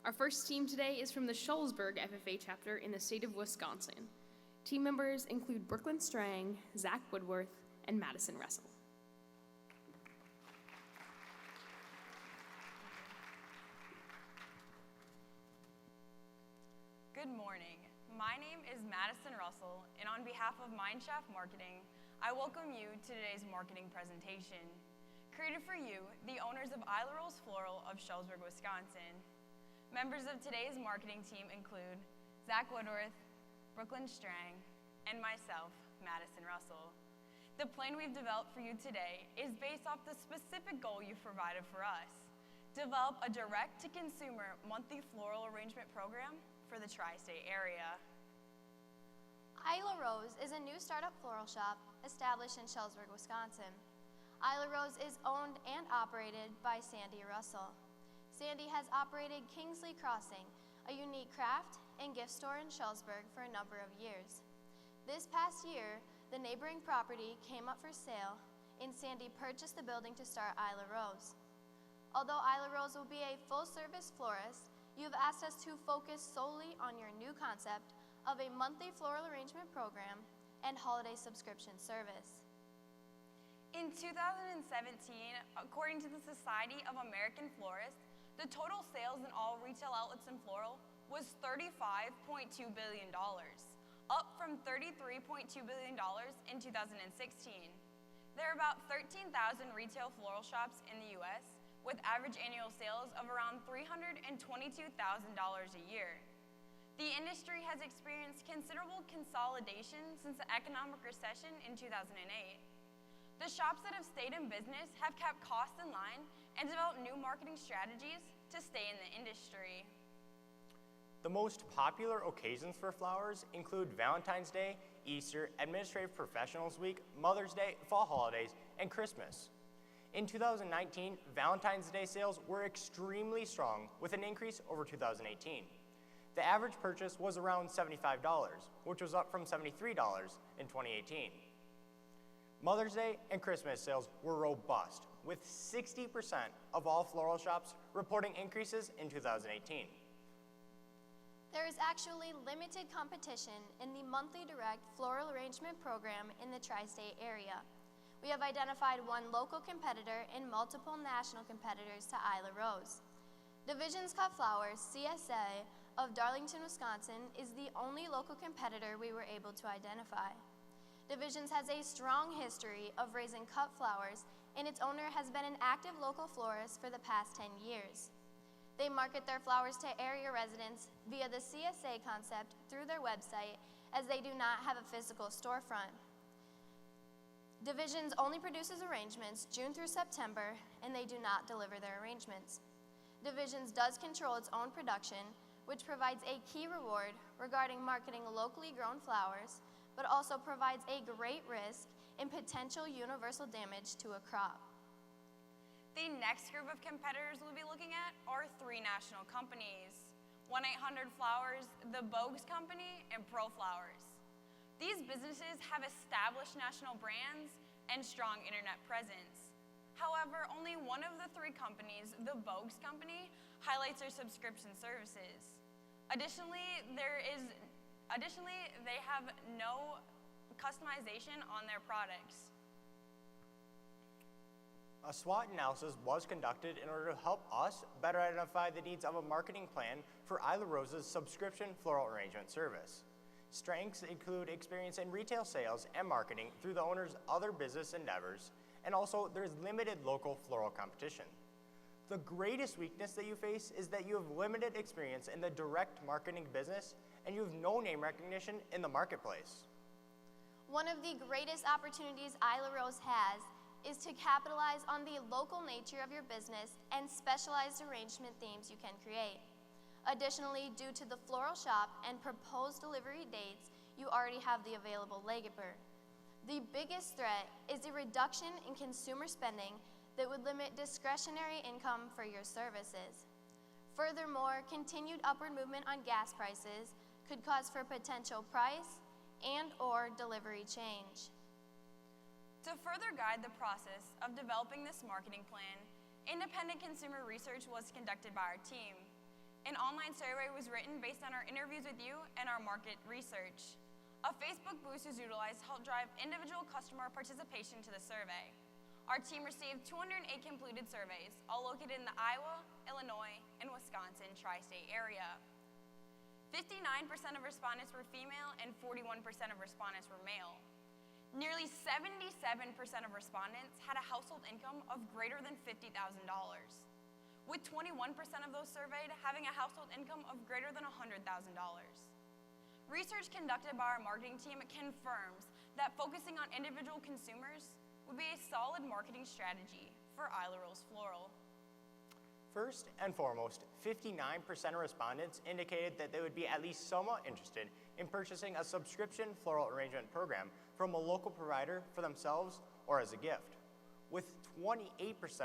Our first team today is from the Shullsburg FFA chapter in the state of Wisconsin. Team members include Brooklyn Strang, Zach Woodworth, and Madison Russell. Good morning. My name is Madison Russell, and on behalf of Mineshaft Marketing, I welcome you to today's marketing presentation. Created for you, the owners of Ila Rose Floral of Shullsburg, Wisconsin. Members of today's marketing team include Zach Woodworth, Brooklyn Strang, and myself, Madison Russell. The plan we've developed for you today is based off the specific goal you've provided for us. Develop a direct-to-consumer monthly floral arrangement program for the tri-state area. Ila Rose is a new startup floral shop established in Shullsburg, Wisconsin. Ila Rose is owned and operated by Sandy Russell. Sandy has operated Kingsley Crossing, a unique craft and gift store in Shullsburg, for a number of years. This past year, the neighboring property came up for sale, and Sandy purchased the building to start Ila Rose. Although Ila Rose will be a full-service florist, you have asked us to focus solely on your new concept of a monthly floral arrangement program and holiday subscription service. In 2017, according to the Society of American Florists, the total sales in all retail outlets in floral was $35.2 billion, up from $33.2 billion in 2016. There are about 13,000 retail floral shops in the U.S., with average annual sales of around $322,000 a year. The industry has experienced considerable consolidation since the economic recession in 2008. The shops that have stayed in business have kept costs in line and developed new marketing strategies to stay in the industry. The most popular occasions for flowers include Valentine's Day, Easter, Administrative Professionals Week, Mother's Day, fall holidays, and Christmas. In 2019, Valentine's Day sales were extremely strong, with an increase over 2018. The average purchase was around $75, which was up from $73 in 2018. Mother's Day and Christmas sales were robust, with 60% of all floral shops reporting increases in 2018. There is actually limited competition in the monthly direct floral arrangement program in the tri-state area. We have identified one local competitor and multiple national competitors to Ila Rose. Divisions Cut Flowers, CSA, of Darlington, Wisconsin, is the only local competitor we were able to identify. Divisions has a strong history of raising cut flowers, and its owner has been an active local florist for the past 10 years. They market their flowers to area residents via the CSA concept through their website, as they do not have a physical storefront. Divisions only produces arrangements June through September, and they do not deliver their arrangements. Divisions does control its own production, which provides a key reward regarding marketing locally grown flowers, but also provides a great risk in potential universal damage to a crop. The next group of competitors we'll be looking at are 3 national companies: 1-800-Flowers, the Bogues Company, and Pro Flowers. These businesses have established national brands and strong internet presence. However, only one of the 3 companies, the Bogues Company, highlights their subscription services. Additionally, they have no customization on their products. A SWOT analysis was conducted in order to help us better identify the needs of a marketing plan for Ila Rose's subscription floral arrangement service. Strengths include experience in retail sales and marketing through the owner's other business endeavors, and also there's limited local floral competition. The greatest weakness that you face is that you have limited experience in the direct marketing business and you have no name recognition in the marketplace. One of the greatest opportunities Ila Rose has is to capitalize on the local nature of your business and specialized arrangement themes you can create. Additionally, due to the floral shop and proposed delivery dates, you already have the available Legibur. The biggest threat is the reduction in consumer spending that would limit discretionary income for your services. Furthermore, continued upward movement on gas prices could cause for potential price and/or delivery change. To further guide the process of developing this marketing plan, independent consumer research was conducted by our team. In An online survey was written based on our interviews with you and our market research. A Facebook boost was utilized to help drive individual customer participation to the survey. Our team received 208 completed surveys, all located in the Iowa, Illinois, and Wisconsin tri-state area. 59% of respondents were female and 41% of respondents were male. Nearly 77% of respondents had a household income of greater than $50,000, with 21% of those surveyed having a household income of greater than $100,000. Research conducted by our marketing team confirms that focusing on individual consumers would be a solid marketing strategy for Ila Rose Floral. First and foremost, 59% of respondents indicated that they would be at least somewhat interested in purchasing a subscription floral arrangement program from a local provider for themselves or as a gift, with 28%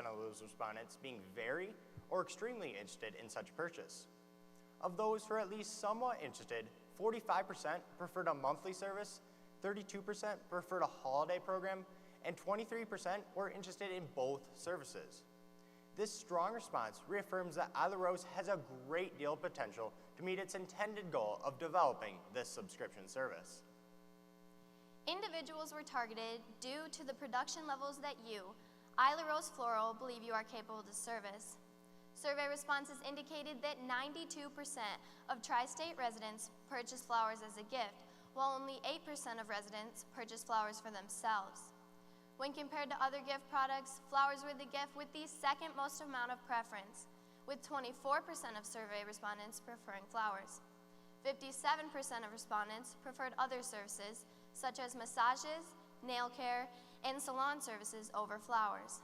of those respondents being very or extremely interested in such purchase. Of those who are at least somewhat interested, 45% preferred a monthly service, 32% preferred a holiday program, and 23% were interested in both services. This strong response reaffirms that Ila Rose has a great deal of potential to meet its intended goal of developing this subscription service. Individuals were targeted due to the production levels that you, Ila Rose Floral, believe you are capable to service. Survey responses indicated that 92% of tri-state residents purchased flowers as a gift, while only 8% of residents purchased flowers for themselves. When compared to other gift products, flowers were the gift with the second most amount of preference, with 24% of survey respondents preferring flowers. 57% of respondents preferred other services, such as massages, nail care, and salon services over flowers.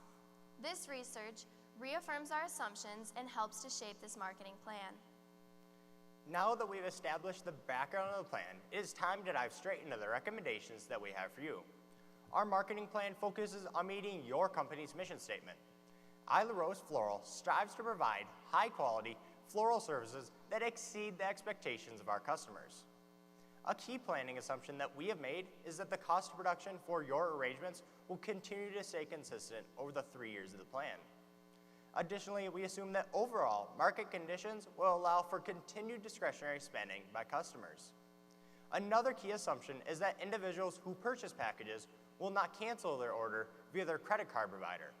This research reaffirms our assumptions and helps to shape this marketing plan. Now that we've established the background of the plan, it is time to dive straight into the recommendations that we have for you. Our marketing plan focuses on meeting your company's mission statement. Ila Rose Floral strives to provide high-quality floral services that exceed the expectations of our customers. A key planning assumption that we have made is that the cost of production for your arrangements will continue to stay consistent over the 3 years of the plan. Additionally, we assume that overall market conditions will allow for continued discretionary spending by customers. Another key assumption is that individuals who purchase packages will not cancel their order via their credit card provider.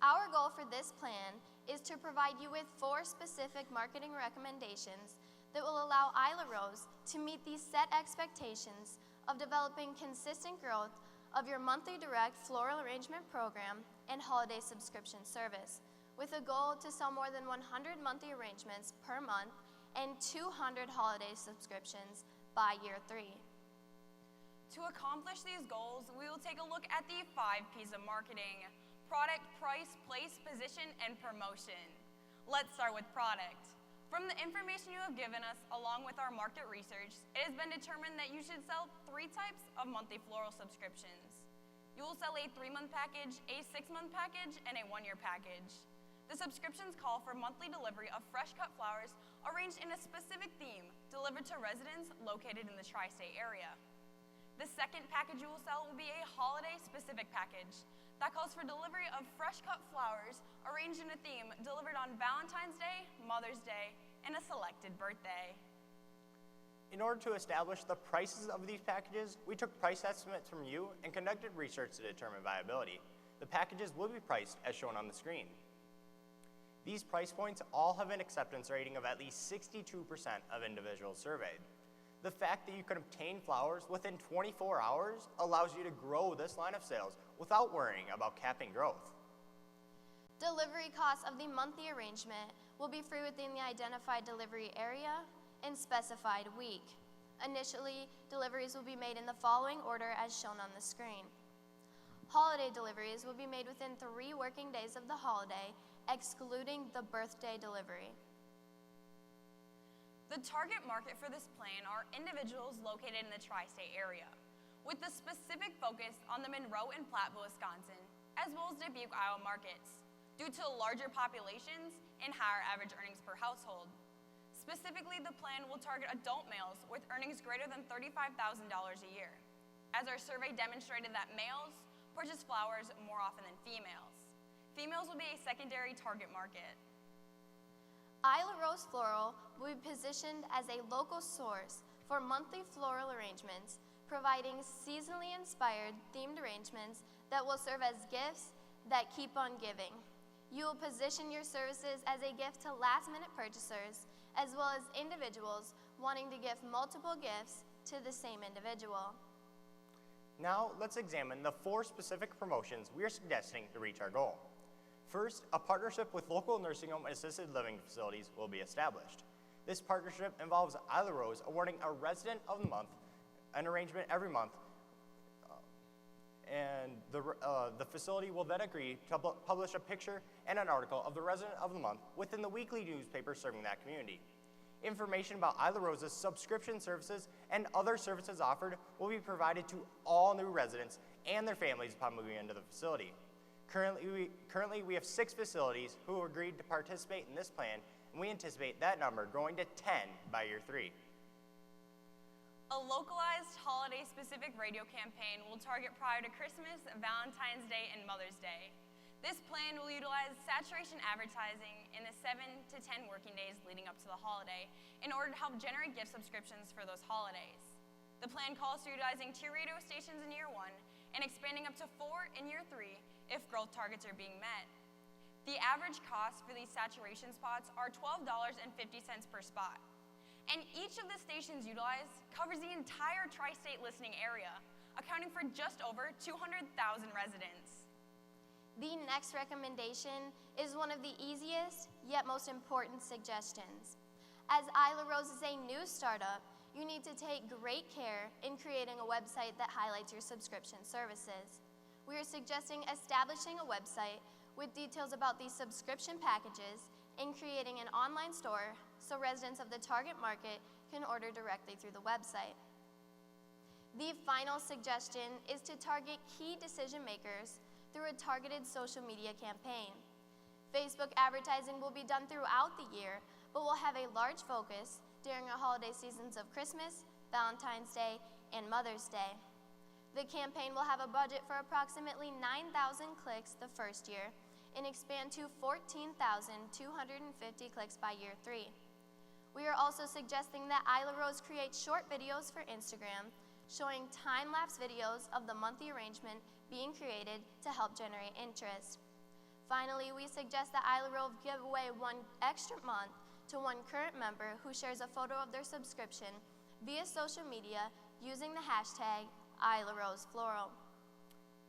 Our goal for this plan is to provide you with 4 specific marketing recommendations that will allow Ila Rose to meet these set expectations of developing consistent growth of your monthly direct floral arrangement program and holiday subscription service, with a goal to sell more than 100 monthly arrangements per month and 200 holiday subscriptions by year 3. To accomplish these goals, we will take a look at the 5 P's of marketing: product, price, place, position, and promotion. Let's start with product. From the information you have given us, along with our market research, it has been determined that you should sell 3 types of monthly floral subscriptions. You will sell a 3-month package, a 6-month package, and a 1-year package. The subscriptions call for monthly delivery of fresh cut flowers arranged in a specific theme, delivered to residents located in the tri-state area. The second package you will sell will be a holiday-specific package that calls for delivery of fresh cut flowers arranged in a theme, delivered on Valentine's Day, Mother's Day, and a selected birthday. In order to establish the prices of these packages, we took price estimates from you and conducted research to determine viability. The packages will be priced as shown on the screen. These price points all have an acceptance rating of at least 62% of individuals surveyed. The fact that you can obtain flowers within 24 hours allows you to grow this line of sales without worrying about capping growth. Delivery costs of the monthly arrangement will be free within the identified delivery area and specified week. Initially, deliveries will be made in the following order as shown on the screen. Holiday deliveries will be made within 3 working days of the holiday, excluding the birthday delivery. The target market for this plan are individuals located in the tri-state area, with a specific focus on the Monroe and Platteville, Wisconsin, as well as Dubuque, Iowa markets, due to larger populations and higher average earnings per household. Specifically, the plan will target adult males with earnings greater than $35,000 a year, as our survey demonstrated that males purchase flowers more often than females. Females will be a secondary target market. Ila Rose Floral will be positioned as a local source for monthly floral arrangements, providing seasonally inspired themed arrangements that will serve as gifts that keep on giving. You will position your services as a gift to last-minute purchasers, as well as individuals wanting to gift multiple gifts to the same individual. Now, let's examine the 4 specific promotions we are suggesting to reach our goal. First, a partnership with local nursing home and assisted living facilities will be established. This partnership involves Ila Rose awarding a resident of the month, an arrangement every month, and the facility will then agree to publish a picture and an article of the resident of the month within the weekly newspaper serving that community. Information about Ila Rose's subscription services and other services offered will be provided to all new residents and their families upon moving into the facility. Currently, we have 6 facilities who agreed to participate in this plan, and we anticipate that number growing to 10 by year 3. A localized holiday-specific radio campaign will target prior to Christmas, Valentine's Day, and Mother's Day. This plan will utilize saturation advertising in the 7 to 10 working days leading up to the holiday in order to help generate gift subscriptions for those holidays. The plan calls for utilizing 2 radio stations in year 1 and expanding up to 4 in year 3 if growth targets are being met. The average cost for these saturation spots are $12.50 per spot. And each of the stations utilized covers the entire tri-state listening area, accounting for just over 200,000 residents. The next recommendation is one of the easiest yet most important suggestions. As Ila Rose is a new startup, you need to take great care in creating a website that highlights your subscription services. We are suggesting establishing a website with details about these subscription packages and creating an online store so residents of the target market can order directly through the website. The final suggestion is to target key decision makers through a targeted social media campaign. Facebook advertising will be done throughout the year, but will have a large focus during our holiday seasons of Christmas, Valentine's Day, and Mother's Day. The campaign will have a budget for approximately 9,000 clicks the first year and expand to 14,250 clicks by year 3. We are also suggesting that Ila Rose create short videos for Instagram, showing time-lapse videos of the monthly arrangement being created to help generate interest. Finally, we suggest that Ila Rose give away 1 extra month to 1 current member who shares a photo of their subscription via social media using the hashtag Ila Rose Floral.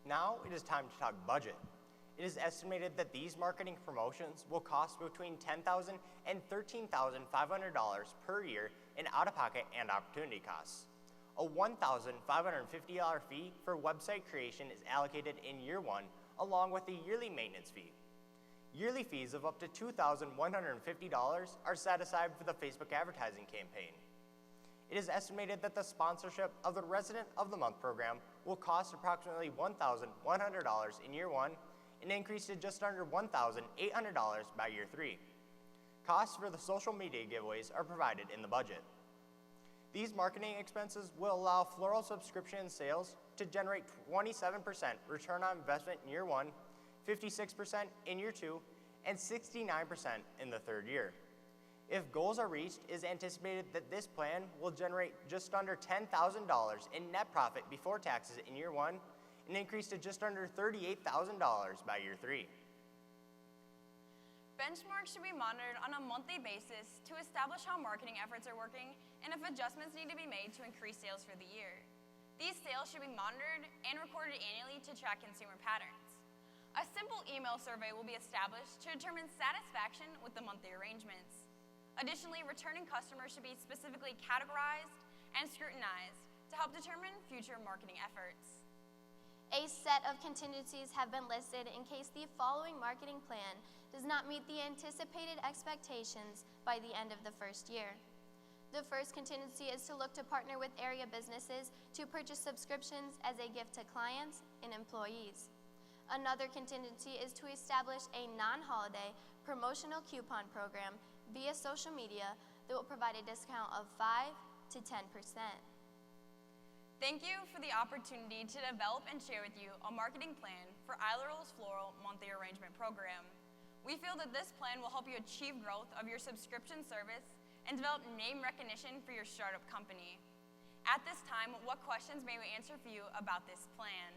Now it is time to talk budget. It is estimated that these marketing promotions will cost between $10,000 and $13,500 per year in out-of-pocket and opportunity costs. A $1,550 fee for website creation is allocated in year 1, along with a yearly maintenance fee. Yearly fees of up to $2,150 are set aside for the Facebook advertising campaign. It is estimated that the sponsorship of the Resident of the Month program will cost approximately $1,100 in year 1 and increase to just under $1,800 by year 3. Costs for the social media giveaways are provided in the budget. These marketing expenses will allow Floral subscription sales to generate 27% return on investment in year 1, 56% in year 2, and 69% in the 3rd year. If goals are reached, it is anticipated that this plan will generate just under $10,000 in net profit before taxes in year 1 and increase to just under $38,000 by year 3. Benchmarks should be monitored on a monthly basis to establish how marketing efforts are working and if adjustments need to be made to increase sales for the year. These sales should be monitored and recorded annually to track consumer patterns. A simple email survey will be established to determine satisfaction with the monthly arrangements. Additionally, returning customers should be specifically categorized and scrutinized to help determine future marketing efforts. A set of contingencies have been listed in case the following marketing plan does not meet the anticipated expectations by the end of the 1st year. The first contingency is to look to partner with area businesses to purchase subscriptions as a gift to clients and employees. Another contingency is to establish a non-holiday promotional coupon program via social media that will provide a discount of 5 to 10%. Thank you for the opportunity to develop and share with you a marketing plan for Ila Rose Floral Monthly Arrangement Program. We feel that this plan will help you achieve growth of your subscription service and develop name recognition for your startup company. At this time, what questions may we answer for you about this plan?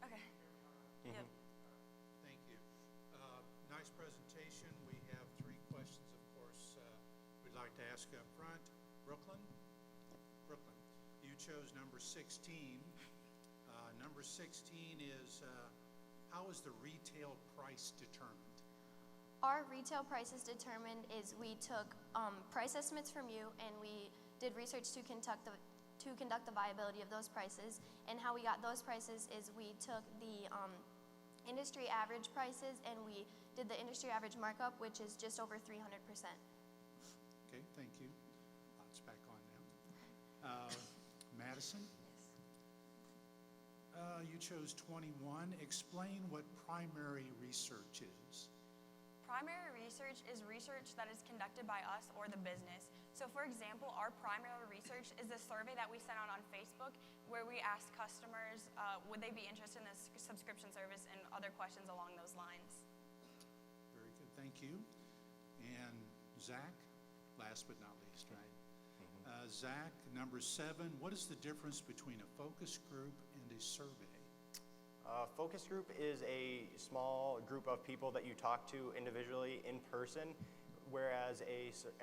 Okay. Yep. Thank you. Nice presentation. We have 3 questions, of course, we'd like to ask up front. Brooklyn? Brooklyn, you chose number 16. Number 16 is, how is the retail price determined? Our retail prices determined is we took price estimates from you and we did research to conduct the viability of those prices. And how we got those prices is we took the industry average prices and we did the industry average markup, which is just over 300%. Okay, thank you. It's back on now. Madison? You chose 21. Explain what primary research is. Primary research is research that is conducted by us or the business. So for example, our primary research is a survey that we sent out on Facebook where we asked customers, would they be interested in this subscription service and other questions along those lines. Very good, thank you. And Zach, last but not least, right? Zach, number 7, what is the difference between a focus group and a survey? Focus group is a small group of people that you talk to individually in person, whereas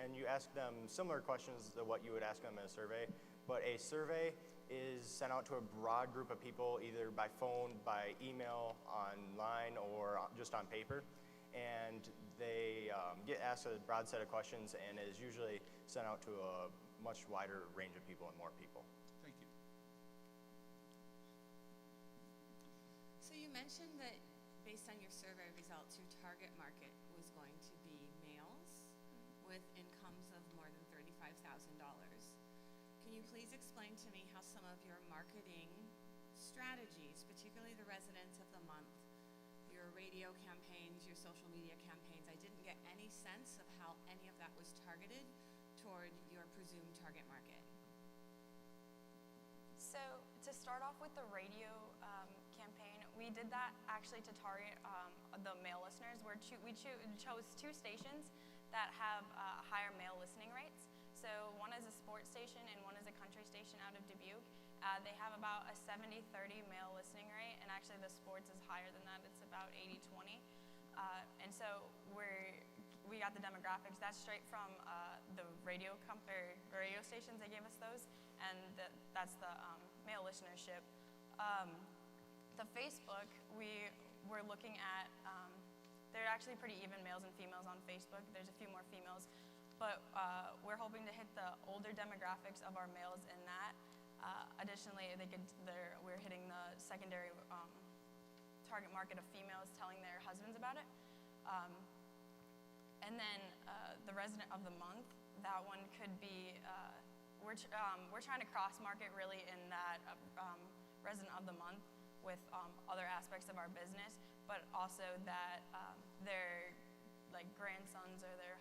and you ask them similar questions to what you would ask them in a survey, but a survey is sent out to a broad group of people, either by phone, by email, online, or just on paper, and they get asked a broad set of questions and is usually sent out to a much wider range of people and more people. Thank you. So you mentioned that based on your survey results, your target market was going to be males with incomes of more than $35,000. Can you please explain to me how some of your marketing strategies, particularly the residents of the month, your radio campaigns, your social media campaigns, I didn't get any sense of how any of that was targeted toward your presumed target market. So to start off with the radio campaign, we did that actually to target the male listeners. We chose 2 stations that have higher male listening rates. So one is a sports station and one is a country station out of Dubuque. They have about a 70-30 male listening rate, and actually the sports is higher than that. It's about 80-20. And so we got the demographics. That's straight from the radio stations. They gave us those, and that's the male listenership. The Facebook, we're looking at, they're actually pretty even males and females on Facebook. There's a few more females, but we're hoping to hit the older demographics of our males in that. Additionally, we're hitting the secondary target market of females telling their husbands about it. And then the resident of the month, that one could be, we're trying to cross-market really in that resident of the month with other aspects of our business, but also that their like grandsons or their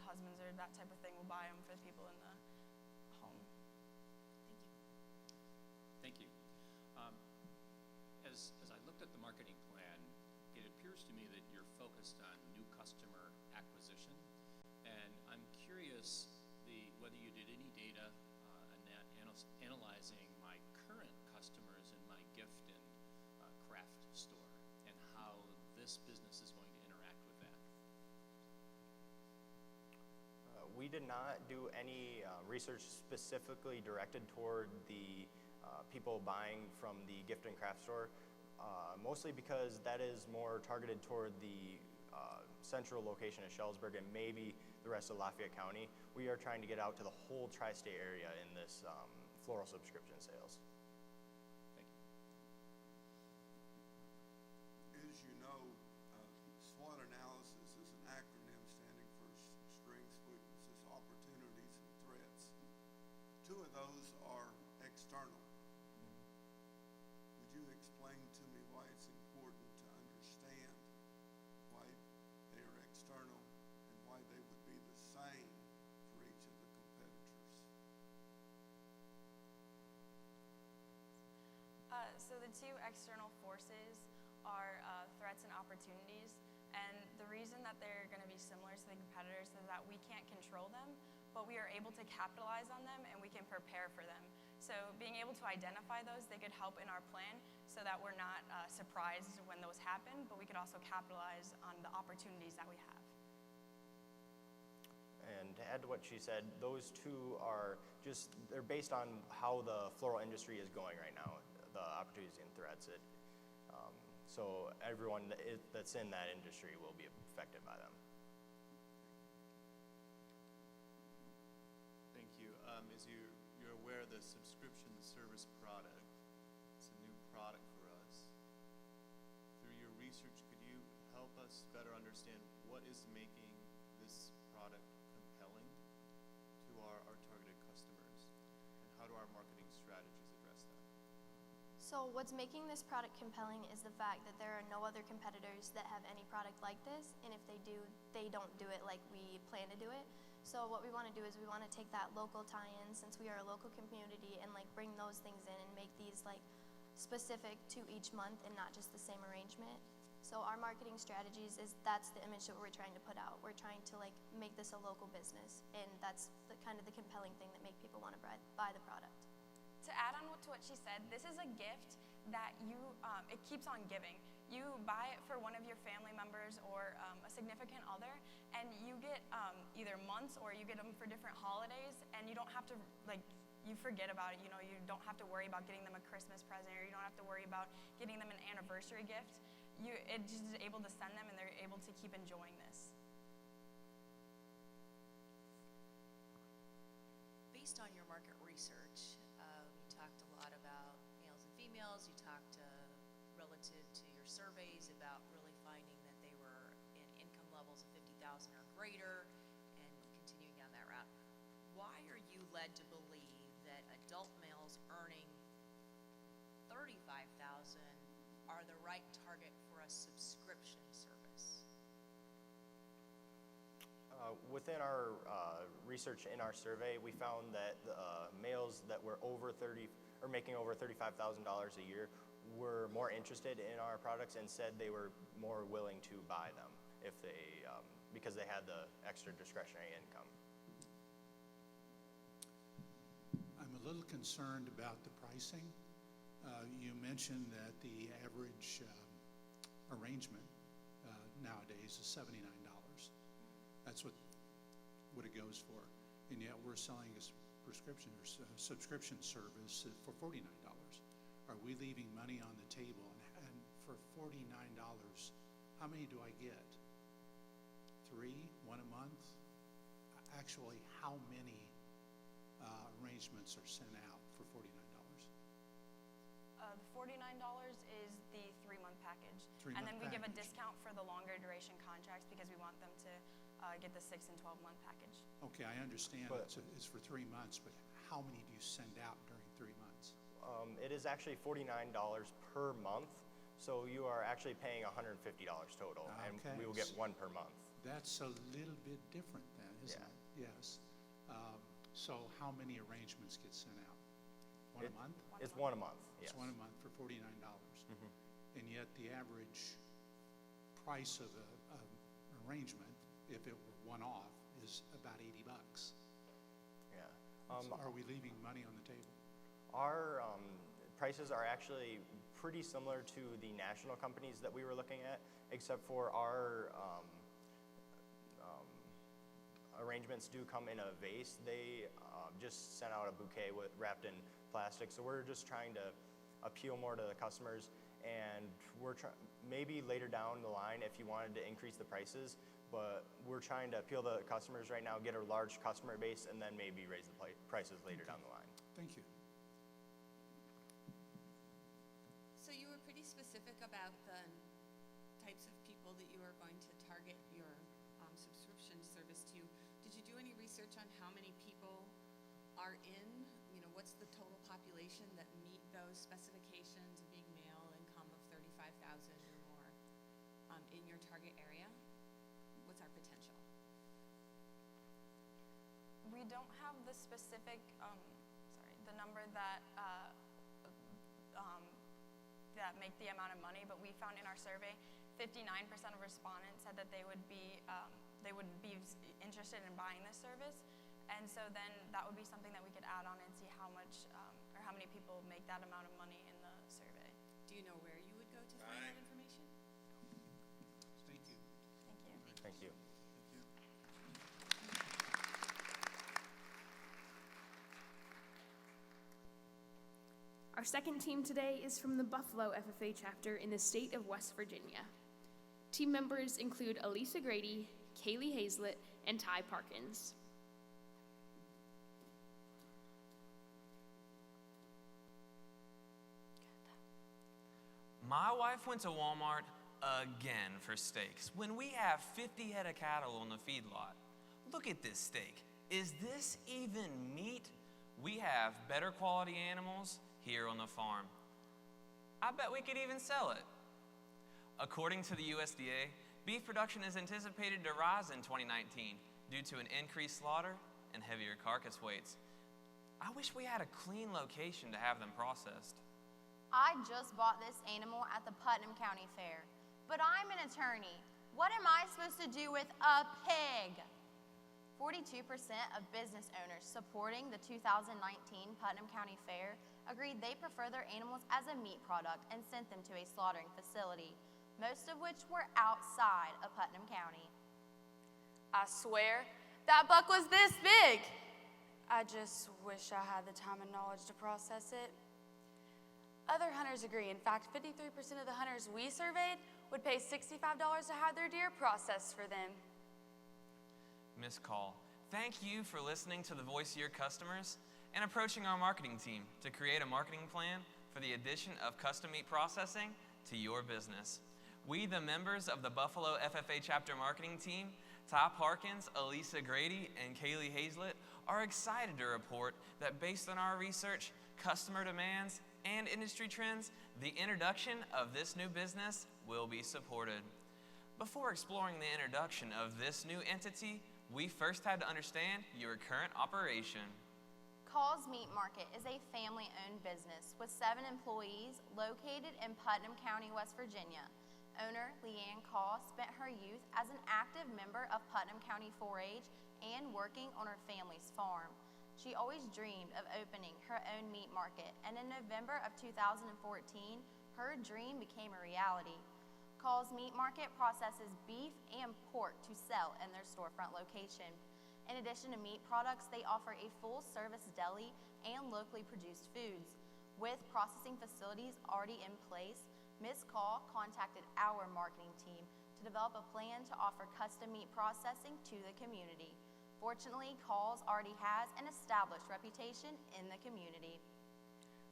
husbands or that type of thing will buy them for the people in the home. Thank you. As I looked at the marketing plan, it appears to me that you're focused on new customer acquisition, and I'm curious whether you did any data analyzing my current customers in my gift and craft store and how this business is going to interact with that. We did not do any research specifically directed toward the people buying from the gift and craft store, mostly because that is more targeted toward the central location of Shelbyville and maybe the rest of Lafayette County. We are trying to get out to the whole tri-state area in this floral subscription sales. Thank you. As you know, SWOT Analysis is an acronym standing for Strengths, Weaknesses, Opportunities, and Threats. 2 of those are external. Would you explain to me why it's important to understand why they are external and why they would be the same for each of the competitors? two external forces are threats and opportunities. And the reason that they're going to be similar to the competitors is that we can't control them, but we are able to capitalize on them and we can prepare for them. So being able to identify those, they could help in our plan so that we're not surprised when those happen, but we could also capitalize on the opportunities that we have. And to add to what she said, those two are just, they're based on how the floral industry is going right now, the opportunities and threats. So everyone that's in that industry will be affected by them. Thank you. As you're aware, the subscription service product, it's a new product for us. Through your research, could you help us better understand what is making this product compelling to our targeted customers? And how do our marketing strategies address that? So what's making this product compelling is the fact that there are no other competitors that have any product like this, and if they do, they don't do it like we plan to do it. So what we want to do is we want to take that local tie-in, since we are a local community, and like bring those things in and make these like specific to each month and not just the same arrangement. So our marketing strategies that's the image that we're trying to put out. We're trying to like make this a local business, and that's the kind of the compelling thing that make people want to buy the product. To add on to what she said, this is a gift that it keeps on giving. You buy it for one of your family members or a significant other, and you get either months or you get them for different holidays, and you don't have to, you forget about it. You know, you don't have to worry about getting them a Christmas present, or you don't have to worry about getting them an anniversary gift. It just is able to send them, and they're able to keep enjoying this. Based on your market research, you talked a lot about males and females. You talked relative to your surveys about really finding that they were in income levels of 50,000 or greater and continuing down that route. Why are you led to believe that adult males earning 35,000 are the right target for a subscription service? Within our research in our survey, we found that males that were making over $35,000 a year were more interested in our products and said they were more willing to buy them if they because they had the extra discretionary income. I'm a little concerned about the pricing. You mentioned that the average arrangement nowadays is $79. That's what it goes for, and yet we're selling a prescription or subscription service for $49. Are we leaving money on the table? And for $49, how many do I get? 3, 1 a month? Actually, how many arrangements are sent out for $49? The $49 is the 3-month package. 3-month and then we give a package. discount for the longer duration contracts because we want them to get the 6 and 12-month package. Okay, I understand it's for 3 months, but how many do you send out during 3 months? It is actually $49 per month, so you are actually paying $150 total, and we will get 1 per month. That's a little bit different then, isn't it? Yes. So how many arrangements get sent out? 1 a month? It's 1 a month, yes. It's 1 a month for $49. And yet the average price of an arrangement, if it were one-off, is about $80. Yeah. So are we leaving money on the table? Our prices are actually pretty similar to the national companies that we were looking at, except for our arrangements do come in a vase. They just sent out a bouquet wrapped in plastic, so we're just trying to appeal more to the customers, and we're maybe later down the line if you wanted to increase the prices, but we're trying to appeal to the customers right now, get a large customer base, and then maybe raise the prices later down the line. Thank you. So you were pretty specific about the types of people that you are going to target your subscription service to. Did you do any research on how many people are in, what's the total population that meet those specifications of being male, income of 35,000 or more in your target area? What's our potential? We don't have the specific, the number that that make the amount of money, but we found in our survey 59% of respondents said that they would be interested in buying this service. And so then that would be something that we could add on and see how much or how many people make that amount of money in the survey. Do you know where you would go to find that information? Thank you. Thank you. Thank you. Our second team today is from the Buffalo FFA chapter in the state of West Virginia. Team members include Elisa Grady, Kaylee Hazlett, and Ty Parkins. My wife went to Walmart again for steaks when we have 50 head of cattle on the feedlot. Look at this steak. Is this even meat? We have better quality animals here on the farm. I bet we could even sell it. According to the USDA, beef production is anticipated to rise in 2019 due to an increased slaughter and heavier carcass weights. I wish we had a clean location to have them processed. I just bought this animal at the Putnam County Fair, but I'm an attorney. What am I supposed to do with a pig? 42% of business owners supporting the 2019 Putnam County Fair agreed they prefer their animals as a meat product and sent them to a slaughtering facility, most of which were outside of Putnam County. I swear, that buck was this big. I just wish I had the time and knowledge to process it. Other hunters agree. In fact, 53% of the hunters we surveyed would pay $65 to have their deer processed for them. Ms. Call, thank you for listening to the voice of your customers and approaching our marketing team to create a marketing plan for the addition of custom meat processing to your business. We, the members of the Buffalo FFA chapter marketing team, Ty Parkins, Elisa Grady, and Kaylee Hazlett, are excited to report that based on our research, customer demands, and industry trends, the introduction of this new business will be supported. Before exploring the introduction of this new entity, we first had to understand your current operation. Call's Meat Market is a family-owned business with 7 employees located in Putnam County, West Virginia. Owner Leanne Call spent her youth as an active member of Putnam County 4-H and working on her family's farm. She always dreamed of opening her own meat market, and in November of 2014, her dream became a reality. Call's Meat Market processes beef and pork to sell in their storefront location. In addition to meat products, they offer a full-service deli and locally produced foods. With processing facilities already in place, Ms. Call contacted our marketing team to develop a plan to offer custom meat processing to the community. Fortunately, Call's already has an established reputation in the community.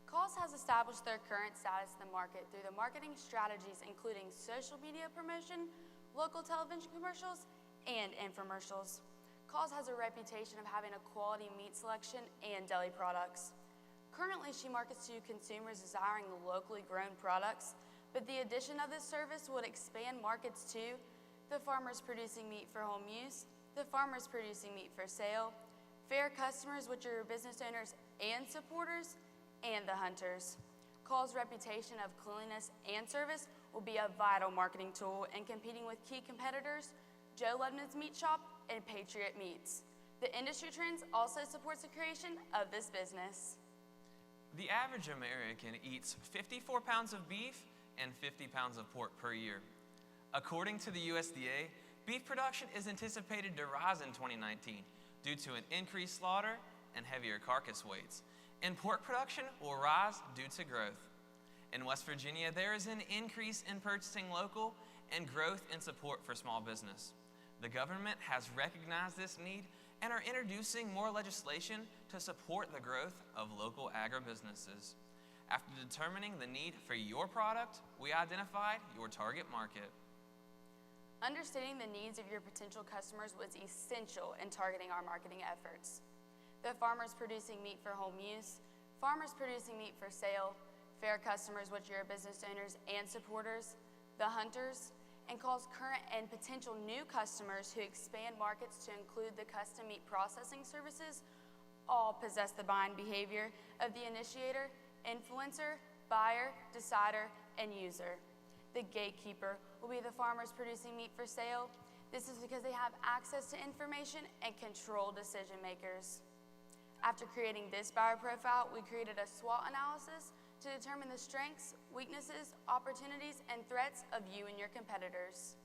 Call's has established their current status in the market through the marketing strategies including social media promotion, local television commercials, and infomercials. Call's has a reputation of having a quality meat selection and deli products. Currently, she markets to consumers desiring locally grown products, but the addition of this service would expand markets to the farmers producing meat for home use, the farmers producing meat for sale, fair customers, which are business owners and supporters, and the hunters. Call's reputation of cleanliness and service will be a vital marketing tool in competing with key competitors, Joe Lebanon's Meat Shop and Patriot Meats. The industry trends also supports the creation of this business. The average American eats 54 pounds of beef and 50 pounds of pork per year. According to the USDA, beef production is anticipated to rise in 2019 due to an increased slaughter and heavier carcass weights, and pork production will rise due to growth. In West Virginia, there is an increase in purchasing local and growth in support for small business. The government has recognized this need and are introducing more legislation to support the growth of local agribusinesses. After determining the need for your product, we identified your target market. Understanding the needs of your potential customers was essential in targeting our marketing efforts. The farmers producing meat for home use, farmers producing meat for sale, fair customers, which are business owners and supporters, the hunters, and Call's current and potential new customers who expand markets to include the custom meat processing services all possess the buying behavior of the initiator, influencer, buyer, decider, and user. The gatekeeper will be the farmers producing meat for sale. This is because they have access to information and control decision makers. After creating this buyer profile, we created a SWOT analysis to determine the strengths, weaknesses, opportunities, and threats of you and your competitors.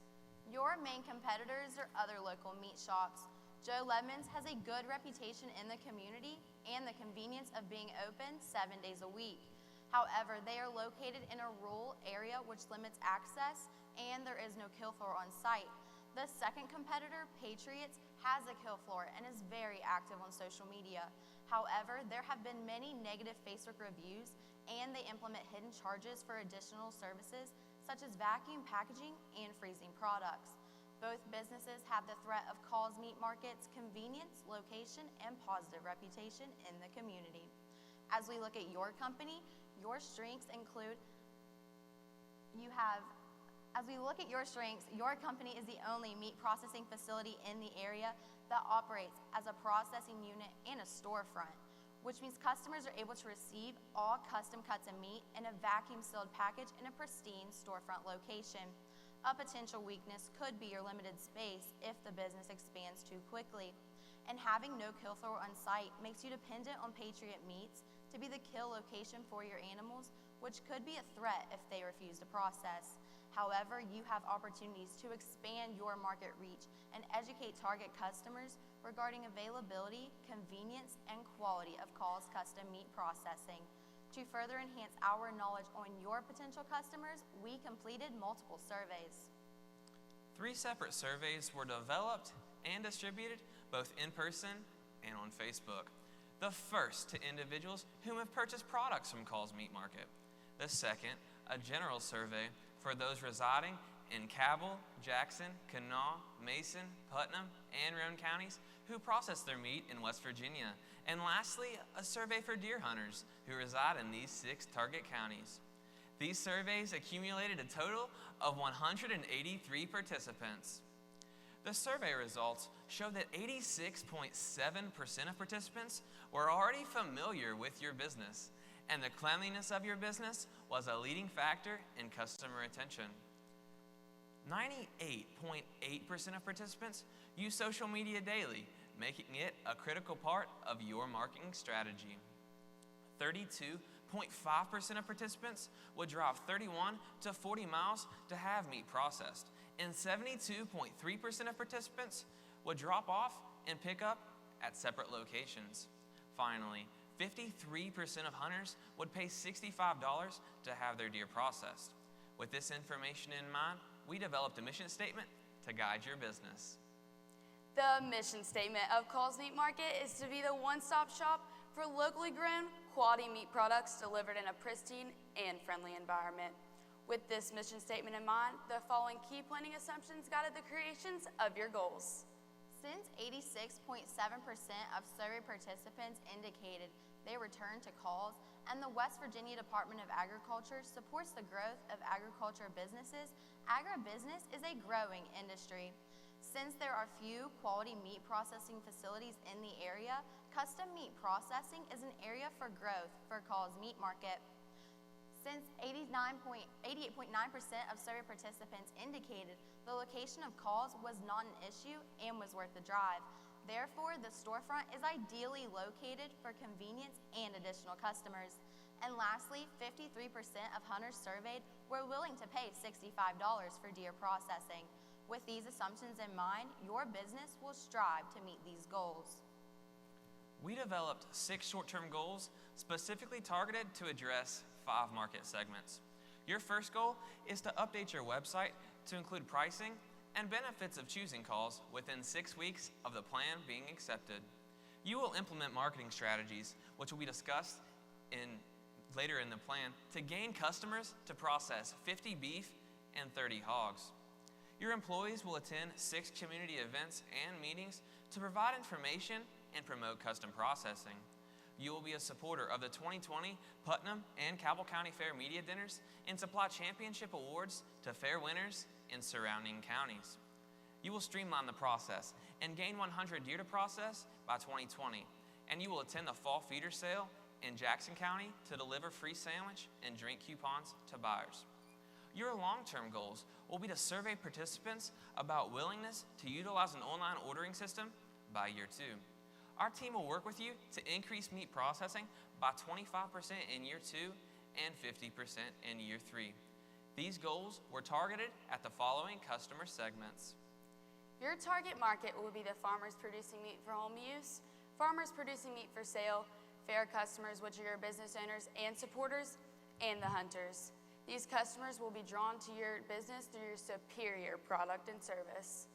Your main competitors are other local meat shops. Joe Lemons has a good reputation in the community and the convenience of being open 7 days a week. However, they are located in a rural area which limits access, and there is no kill floor on site. The second competitor, Patriots, has a kill floor and is very active on social media. However, there have been many negative Facebook reviews, and they implement hidden charges for additional services such as vacuum packaging and freezing products. Both businesses have the threat of Call's Meat Market's convenience, location, and positive reputation in the community. As we look at your company, your strengths include your company is the only meat processing facility in the area that operates as a processing unit and a storefront, which means customers are able to receive all custom cuts of meat in a vacuum sealed package in a pristine storefront location. A potential weakness could be your limited space if the business expands too quickly. And having no kill floor on site makes you dependent on Patriot Meats to be the kill location for your animals, which could be a threat if they refuse to process. However, you have opportunities to expand your market reach and educate target customers regarding availability, convenience, and quality of Call's custom meat processing. To further enhance our knowledge on your potential customers, we completed multiple surveys. 3 separate surveys were developed and distributed both in person and on Facebook. The first to individuals whom have purchased products from Call's Meat Market. The second, a general survey for those residing in Cabell, Jackson, Kanawha, Mason, Putnam, and Roane counties who process their meat in West Virginia. And lastly, a survey for deer hunters who reside in these 6 target counties. These surveys accumulated a total of 183 participants. The survey results show that 86.7% of participants were already familiar with your business, and the cleanliness of your business was a leading factor in customer retention. 98.8% of participants use social media daily, making it a critical part of your marketing strategy. 32.5% of participants would drive 31 to 40 miles to have meat processed, and 72.3% of participants would drop off and pick up at separate locations. Finally, 53% of hunters would pay $65 to have their deer processed. With this information in mind, we developed a mission statement to guide your business. The mission statement of Call's Meat Market is to be the one-stop shop for locally grown, quality meat products delivered in a pristine and friendly environment. With this mission statement in mind, the following key planning assumptions guided the creations of your goals. Since 86.7% of survey participants indicated they returned to Call's, and the West Virginia Department of Agriculture supports the growth of agriculture businesses, agribusiness is a growing industry. Since there are few quality meat processing facilities in the area, custom meat processing is an area for growth for Call's Meat Market. Since 88.9% of survey participants indicated the location of Call's was not an issue and was worth the drive. Therefore, the storefront is ideally located for convenience and additional customers. And lastly, 53% of hunters surveyed were willing to pay $65 for deer processing. With these assumptions in mind, your business will strive to meet these goals. We developed 6 short-term goals specifically targeted to address 5 market segments. Your first goal is to update your website to include pricing and benefits of choosing Call's within 6 weeks of the plan being accepted. You will implement marketing strategies, which will be discussed later in the plan, to gain customers to process 50 beef and 30 hogs. Your employees will attend 6 community events and meetings to provide information and promote custom processing. You will be a supporter of the 2020 Putnam and Cabell County Fair Media Dinners and supply championship awards to fair winners in surrounding counties. You will streamline the process and gain 100 deer to process by 2020, and you will attend the Fall Feeder Sale in Jackson County to deliver free sandwich and drink coupons to buyers. Your long-term goals will be to survey participants about willingness to utilize an online ordering system by year 2. Our team will work with you to increase meat processing by 25% in year 2 and 50% in year 3. These goals were targeted at the following customer segments. Your target market will be the farmers producing meat for home use, farmers producing meat for sale, fair customers, which are your business owners and supporters, and the hunters. These customers will be drawn to your business through your superior product and service.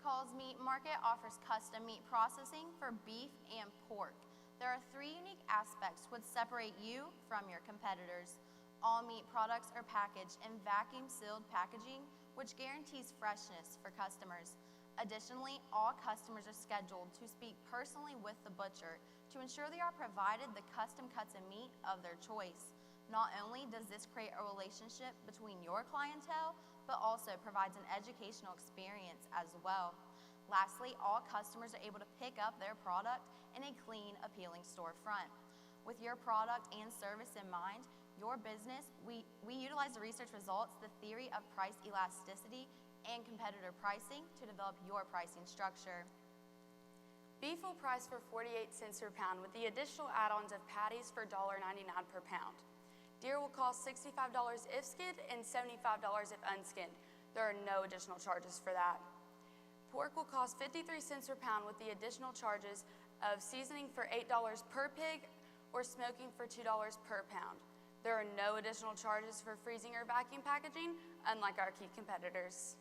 Call's Meat Market offers custom meat processing for beef and pork. There are 3 unique aspects which separate you from your competitors. All meat products are packaged in vacuum-sealed packaging, which guarantees freshness for customers. Additionally, all customers are scheduled to speak personally with the butcher to ensure they are provided the custom cuts of meat of their choice. Not only does this create a relationship between your clientele, but also provides an educational experience as well. Lastly, all customers are able to pick up their product in a clean, appealing storefront. With your product and service in mind, your business, we utilize the research results, the theory of price elasticity, and competitor pricing to develop your pricing structure. Beef will price for 48 cents per pound with the additional add-ons of patties for $1.99 per pound. Deer will cost $65 if skinned and $75 if unskinned. There are no additional charges for that. Pork will cost 53 cents per pound with the additional charges of seasoning for $8 per pig or smoking for $2 per pound. There are no additional charges for freezing or vacuum packaging, unlike our key competitors.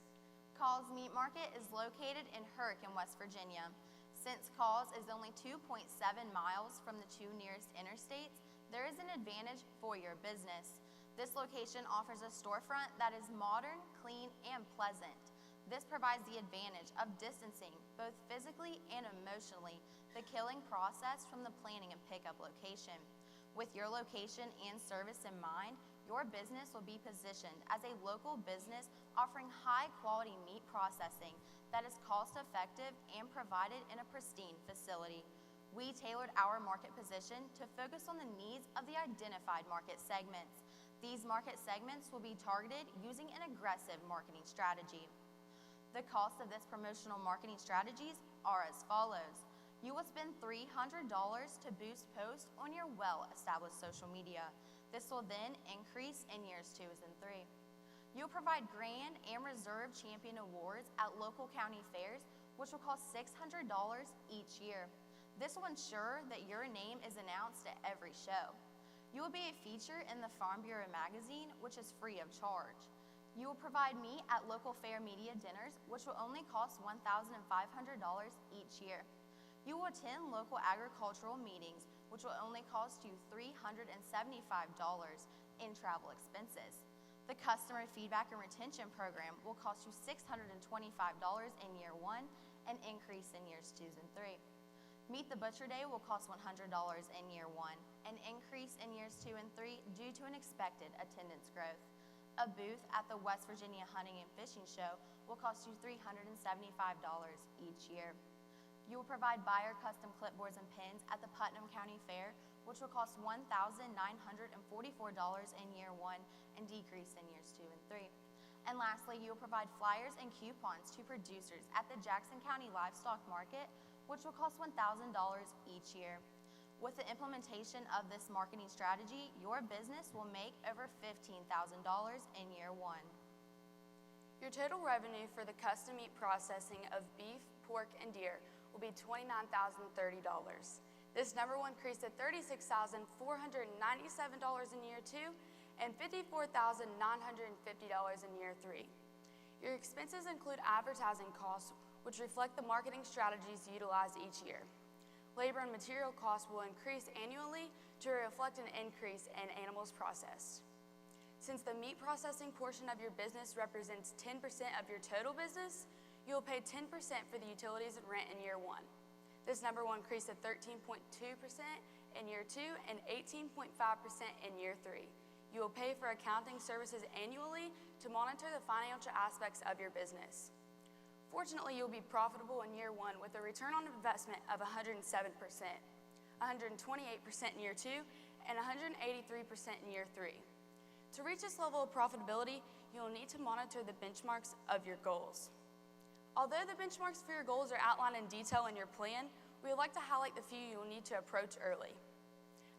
Call's Meat Market is located in Hurricane, West Virginia. Since Call's is only 2.7 miles from the 2 nearest interstates, there is an advantage for your business. This location offers a storefront that is modern, clean, and pleasant. This provides the advantage of distancing, both physically and emotionally, the killing process from the planning and pickup location. With your location and service in mind, your business will be positioned as a local business offering high-quality meat processing that is cost-effective and provided in a pristine facility. We tailored our market position to focus on the needs of the identified market segments. These market segments will be targeted using an aggressive marketing strategy. The cost of this promotional marketing strategies are as follows. You will spend $300 to boost posts on your well-established social media. This will then increase in years 2 and 3. You'll provide Grand and Reserve Champion Awards at local county fairs, which will cost $600 each year. This will ensure that your name is announced at every show. You will be a feature in the Farm Bureau magazine, which is free of charge. You will provide meat at local fair media dinners, which will only cost $1,500 each year. You will attend local agricultural meetings, which will only cost you $375 in travel expenses. The Customer Feedback and Retention Program will cost you $625 in year 1 and increase in years 2 and 3. Meet the Butcher Day will cost $100 in year 1 and increase in years 2 and 3 due to an expected attendance growth. A booth at the West Virginia Hunting and Fishing Show will cost you $375 each year. You will provide buyer custom clipboards and pins at the Putnam County Fair, which will cost $1,944 in year 1 and decrease in years 2 and 3. And lastly, you will provide flyers and coupons to producers at the Jackson County Livestock Market, which will cost $1,000 each year. With the implementation of this marketing strategy, your business will make over $15,000 in year 1. Your total revenue for the custom meat processing of beef, pork, and deer will be $29,030. This number will increase to $36,497 in year 2 and $54,950 in year 3. Your expenses include advertising costs, which reflect the marketing strategies utilized each year. Labor and material costs will increase annually to reflect an increase in animals processed. Since the meat processing portion of your business represents 10% of your total business, you will pay 10% for the utilities and rent in year 1. This number will increase to 13.2% in year 2 and 18.5% in year 3. You will pay for accounting services annually to monitor the financial aspects of your business. Fortunately, you will be profitable in year 1 with a return on investment of 107%, 128% in year 2, and 183% in year 3. To reach this level of profitability, you'll need to monitor the benchmarks of your goals. Although the benchmarks for your goals are outlined in detail in your plan, we would like to highlight the few you'll need to approach early.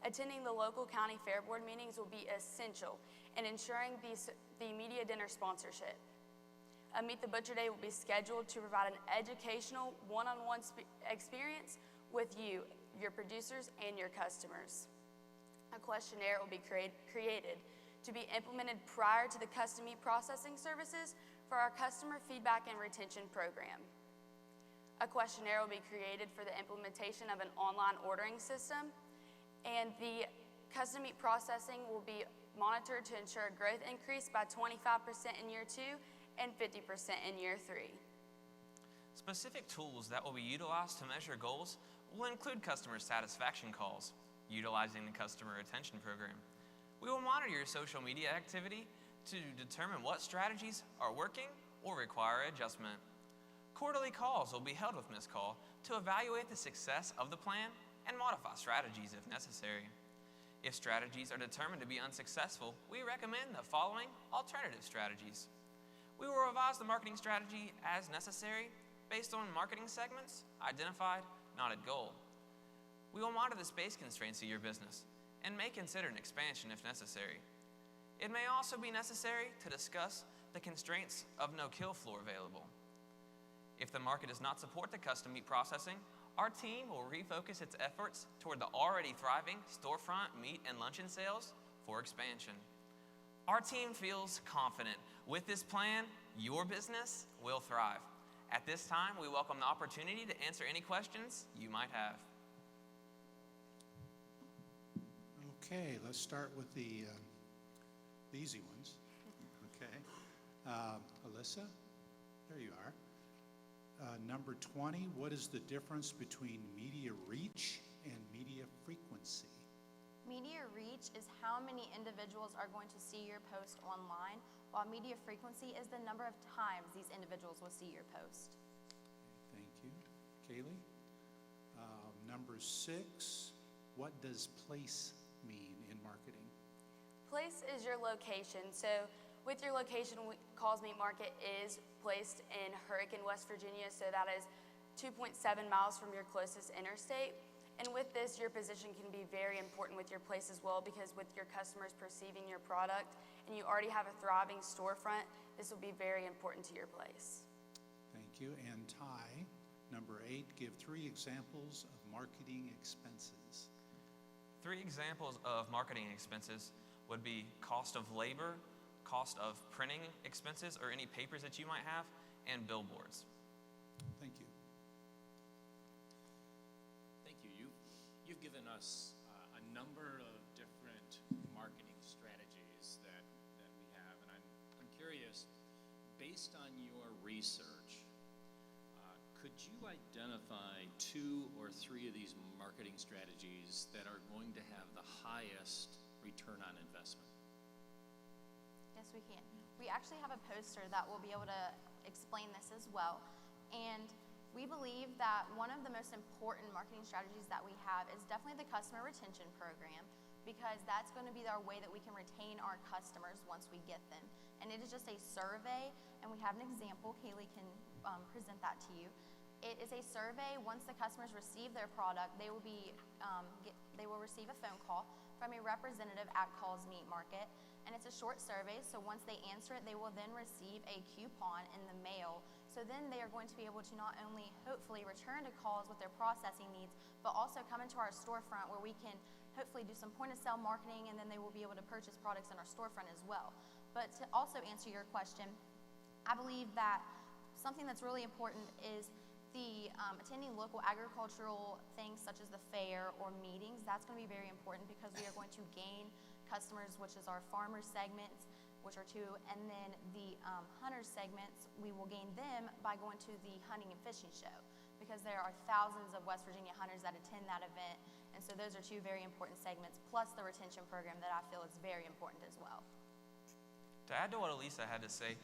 Attending the local county fair board meetings will be essential in ensuring the media dinner sponsorship. A Meet the Butcher Day will be scheduled to provide an educational one-on-one experience with you, your producers, and your customers. A questionnaire will be created to be implemented prior to the custom meat processing services for our customer feedback and retention program. A questionnaire will be created for the implementation of an online ordering system, and the custom meat processing will be monitored to ensure a growth increase by 25% in year 2 and 50% in year 3. Specific tools that will be utilized to measure goals will include customer satisfaction calls, utilizing the customer retention program. We will monitor your social media activity to determine what strategies are working or require adjustment. Quarterly calls will be held with Ms. Call to evaluate the success of the plan and modify strategies if necessary. If strategies are determined to be unsuccessful, we recommend the following alternative strategies. We will revise the marketing strategy as necessary based on marketing segments identified, not at goal. We will monitor the space constraints of your business and may consider an expansion if necessary. It may also be necessary to discuss the constraints of no-kill floor available. If the market does not support the custom meat processing, our team will refocus its efforts toward the already thriving storefront meat and luncheon sales for expansion. Our team feels confident with this plan, your business will thrive. At this time, we welcome the opportunity to answer any questions you might have. Okay, let's start with the easy ones. Okay. Alyssa, there you are. Number 20, what is the difference between media reach and media frequency? Media reach is how many individuals are going to see your post online, while media frequency is the number of times these individuals will see your post. Thank you. Kaylee? Number 6, what does place mean in marketing? Place is your location. So with your location, Call's Meat Market is placed in Hurricane, West Virginia, so that is 2.7 miles from your closest interstate. And with this, your position can be very important with your place as well, because with your customers perceiving your product and you already have a thriving storefront, this will be very important to your place. Thank you. And Ty, number 8, give 3 examples of marketing expenses. 3 examples of marketing expenses would be cost of labor, cost of printing expenses or any papers that you might have, and billboards. Thank you. Thank you. You've given us a number of different marketing strategies that we have, and I'm curious, based on your research, could you identify 2 or 3 of these marketing strategies that are going to have the highest return on investment? Yes, we can. We actually have a poster that will be able to explain this as well. And we believe that one of the most important marketing strategies that we have is definitely the customer retention program, because that's going to be our way that we can retain our customers once we get them. And it is just a survey, and we have an example. Kaylee can present that to you. It is a survey. Once the customers receive their product, they will receive a phone call from a representative at Call's Meat Market, and it's a short survey. So once they answer it, they will then receive a coupon in the mail. So then they are going to be able to not only hopefully return to Call's with their processing needs, but also come into our storefront where we can hopefully do some point of sale marketing, and then they will be able to purchase products in our storefront as well. But to also answer your question, I believe that something that's really important is the attending local agricultural things such as the fair or meetings. That's going to be very important, because we are going to gain customers, which is our farmer segments, which are 2, and then the hunter segments, we will gain them by going to the hunting and fishing show, because there are thousands of West Virginia hunters that attend that event. And so those are 2 very important segments, plus the retention program that I feel is very important as well. To add to what Elisa had to say,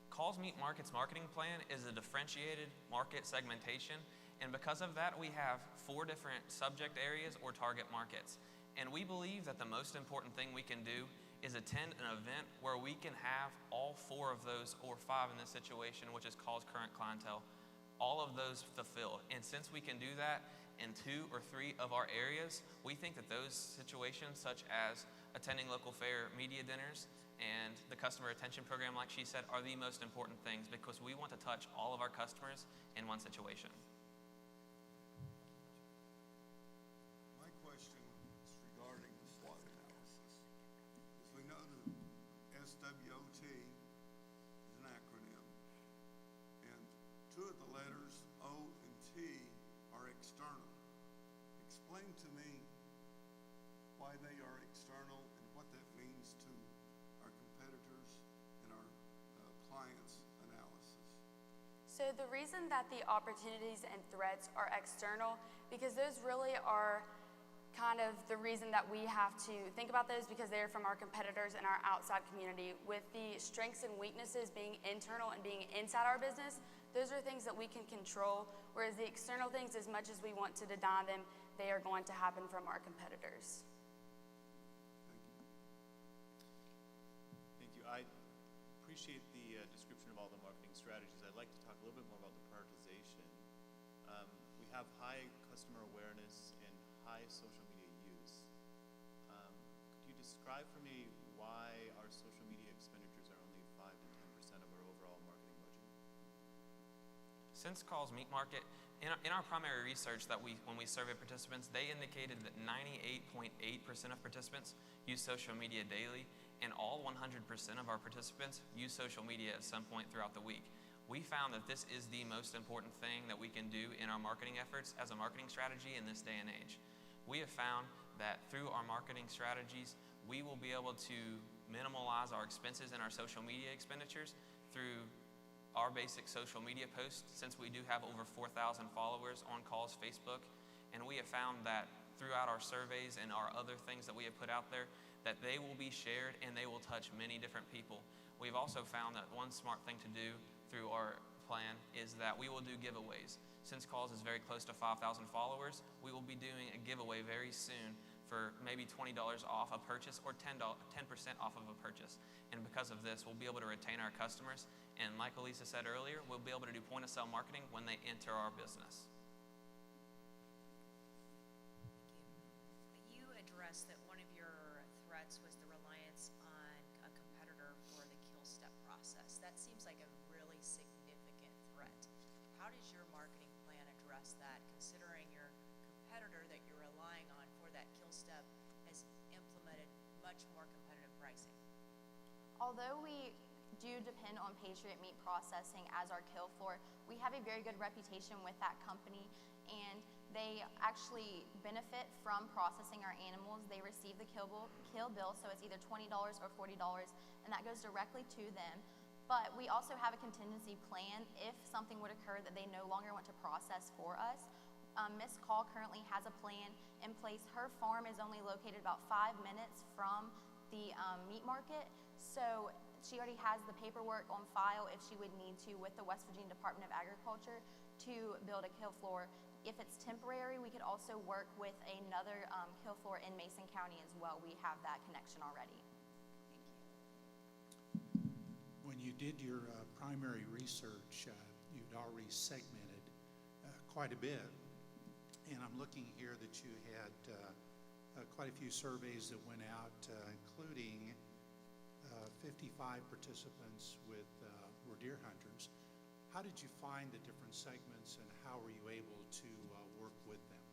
Call's Meat Market's marketing plan is a differentiated market segmentation, and because of that, we have 4 different subject areas or target markets. And we believe that the most important thing we can do is attend an event where we can have all 4 of those, or 5 in this situation, which is call's current clientele, all of those fulfilled. And since we can do that in 2 or 3 of our areas, we think that those situations, such as attending local fair media dinners and the customer retention program, like she said, are the most important things, because we want to touch all of our customers in one situation. My question is regarding the SWOT analysis. As we know, the SWOT is an acronym, and 2 of the letters, O and T, are external. Explain to me why they are external and what that means to our competitors and our clients' analysis. So the reason that the opportunities and threats are external, because those really are kind of the reason that we have to think about those, because they're from our competitors and our outside community. With the strengths and weaknesses being internal and being inside our business, those are things that we can control, whereas the external things, as much as we want to deny them, they are going to happen from our competitors. Thank you. I appreciate the description of all the marketing strategies. I'd like to talk a little bit more about the prioritization. We have high customer awareness and high social media use. Could you describe for me why our social media expenditures are only 5 to 10% of our overall marketing budget? Since Call's Meat Market, in our primary research that when we surveyed participants, they indicated that 98.8% of participants use social media daily, and all 100% of our participants use social media at some point throughout the week. We found that this is the most important thing that we can do in our marketing efforts as a marketing strategy in this day and age. We have found that through our marketing strategies, we will be able to minimize our expenses and our social media expenditures through our basic social media posts, since we do have over 4,000 followers on Call's Facebook. And we have found that throughout our surveys and our other things that we have put out there, that they will be shared and they will touch many different people. We've also found that one smart thing to do through our plan is that we will do giveaways. Since Call's is very close to 5,000 followers, we will be doing a giveaway very soon for maybe $20 off a purchase or 10% off of a purchase. And because of this, we'll be able to retain our customers. And like Elisa said earlier, we'll be able to do point-of-sale marketing when they enter our business. You addressed that one of your threats was the reliance on a competitor for the kill step process. That seems like a really significant threat. How does your marketing plan address that, considering your competitor that you're relying on for that kill step has implemented much more competitive pricing? Although we do depend on Patriot Meat Processing as our kill floor, we have a very good reputation with that company, and they actually benefit from processing our animals. They receive the kill bill, so it's either $20 or $40, and that goes directly to them. But we also have a contingency plan if something would occur that they no longer want to process for us. Ms. Call currently has a plan in place. Her farm is only located about 5 minutes from the meat market, so she already has the paperwork on file if she would need to with the West Virginia Department of Agriculture to build a kill floor. If it's temporary, we could also work with another kill floor in Mason County as well. We have that connection already. When you did your primary research, you'd already segmented quite a bit. And I'm looking here that you had quite a few surveys that went out, including 55 participants were deer hunters. How did you find the different segments, and how were you able to work with them?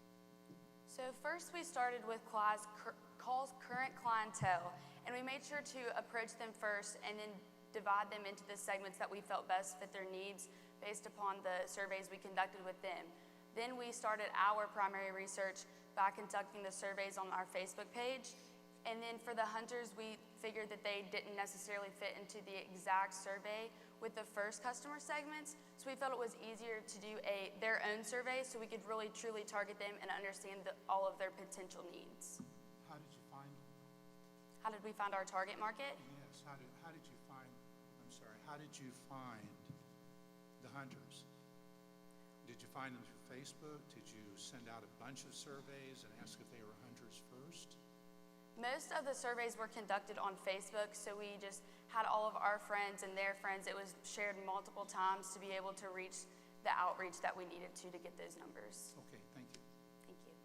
So first we started with Call's current clientele, and we made sure to approach them first and then divide them into the segments that we felt best fit their needs based upon the surveys we conducted with them. Then we started our primary research by conducting the surveys on our Facebook page. And then for the hunters, we figured that they didn't necessarily fit into the exact survey with the first customer segments. So we felt it was easier to do their own survey so we could really truly target them and understand all of their potential needs. How did you find them? How did we find our target market? Yes, how did you find the hunters? Did you find them through Facebook? Did you send out a bunch of surveys and ask if they were hunters first? Most of the surveys were conducted on Facebook, so we just had all of our friends and their friends. It was shared multiple times to be able to reach the outreach that we needed to get those numbers. Okay, thank you. Thank you.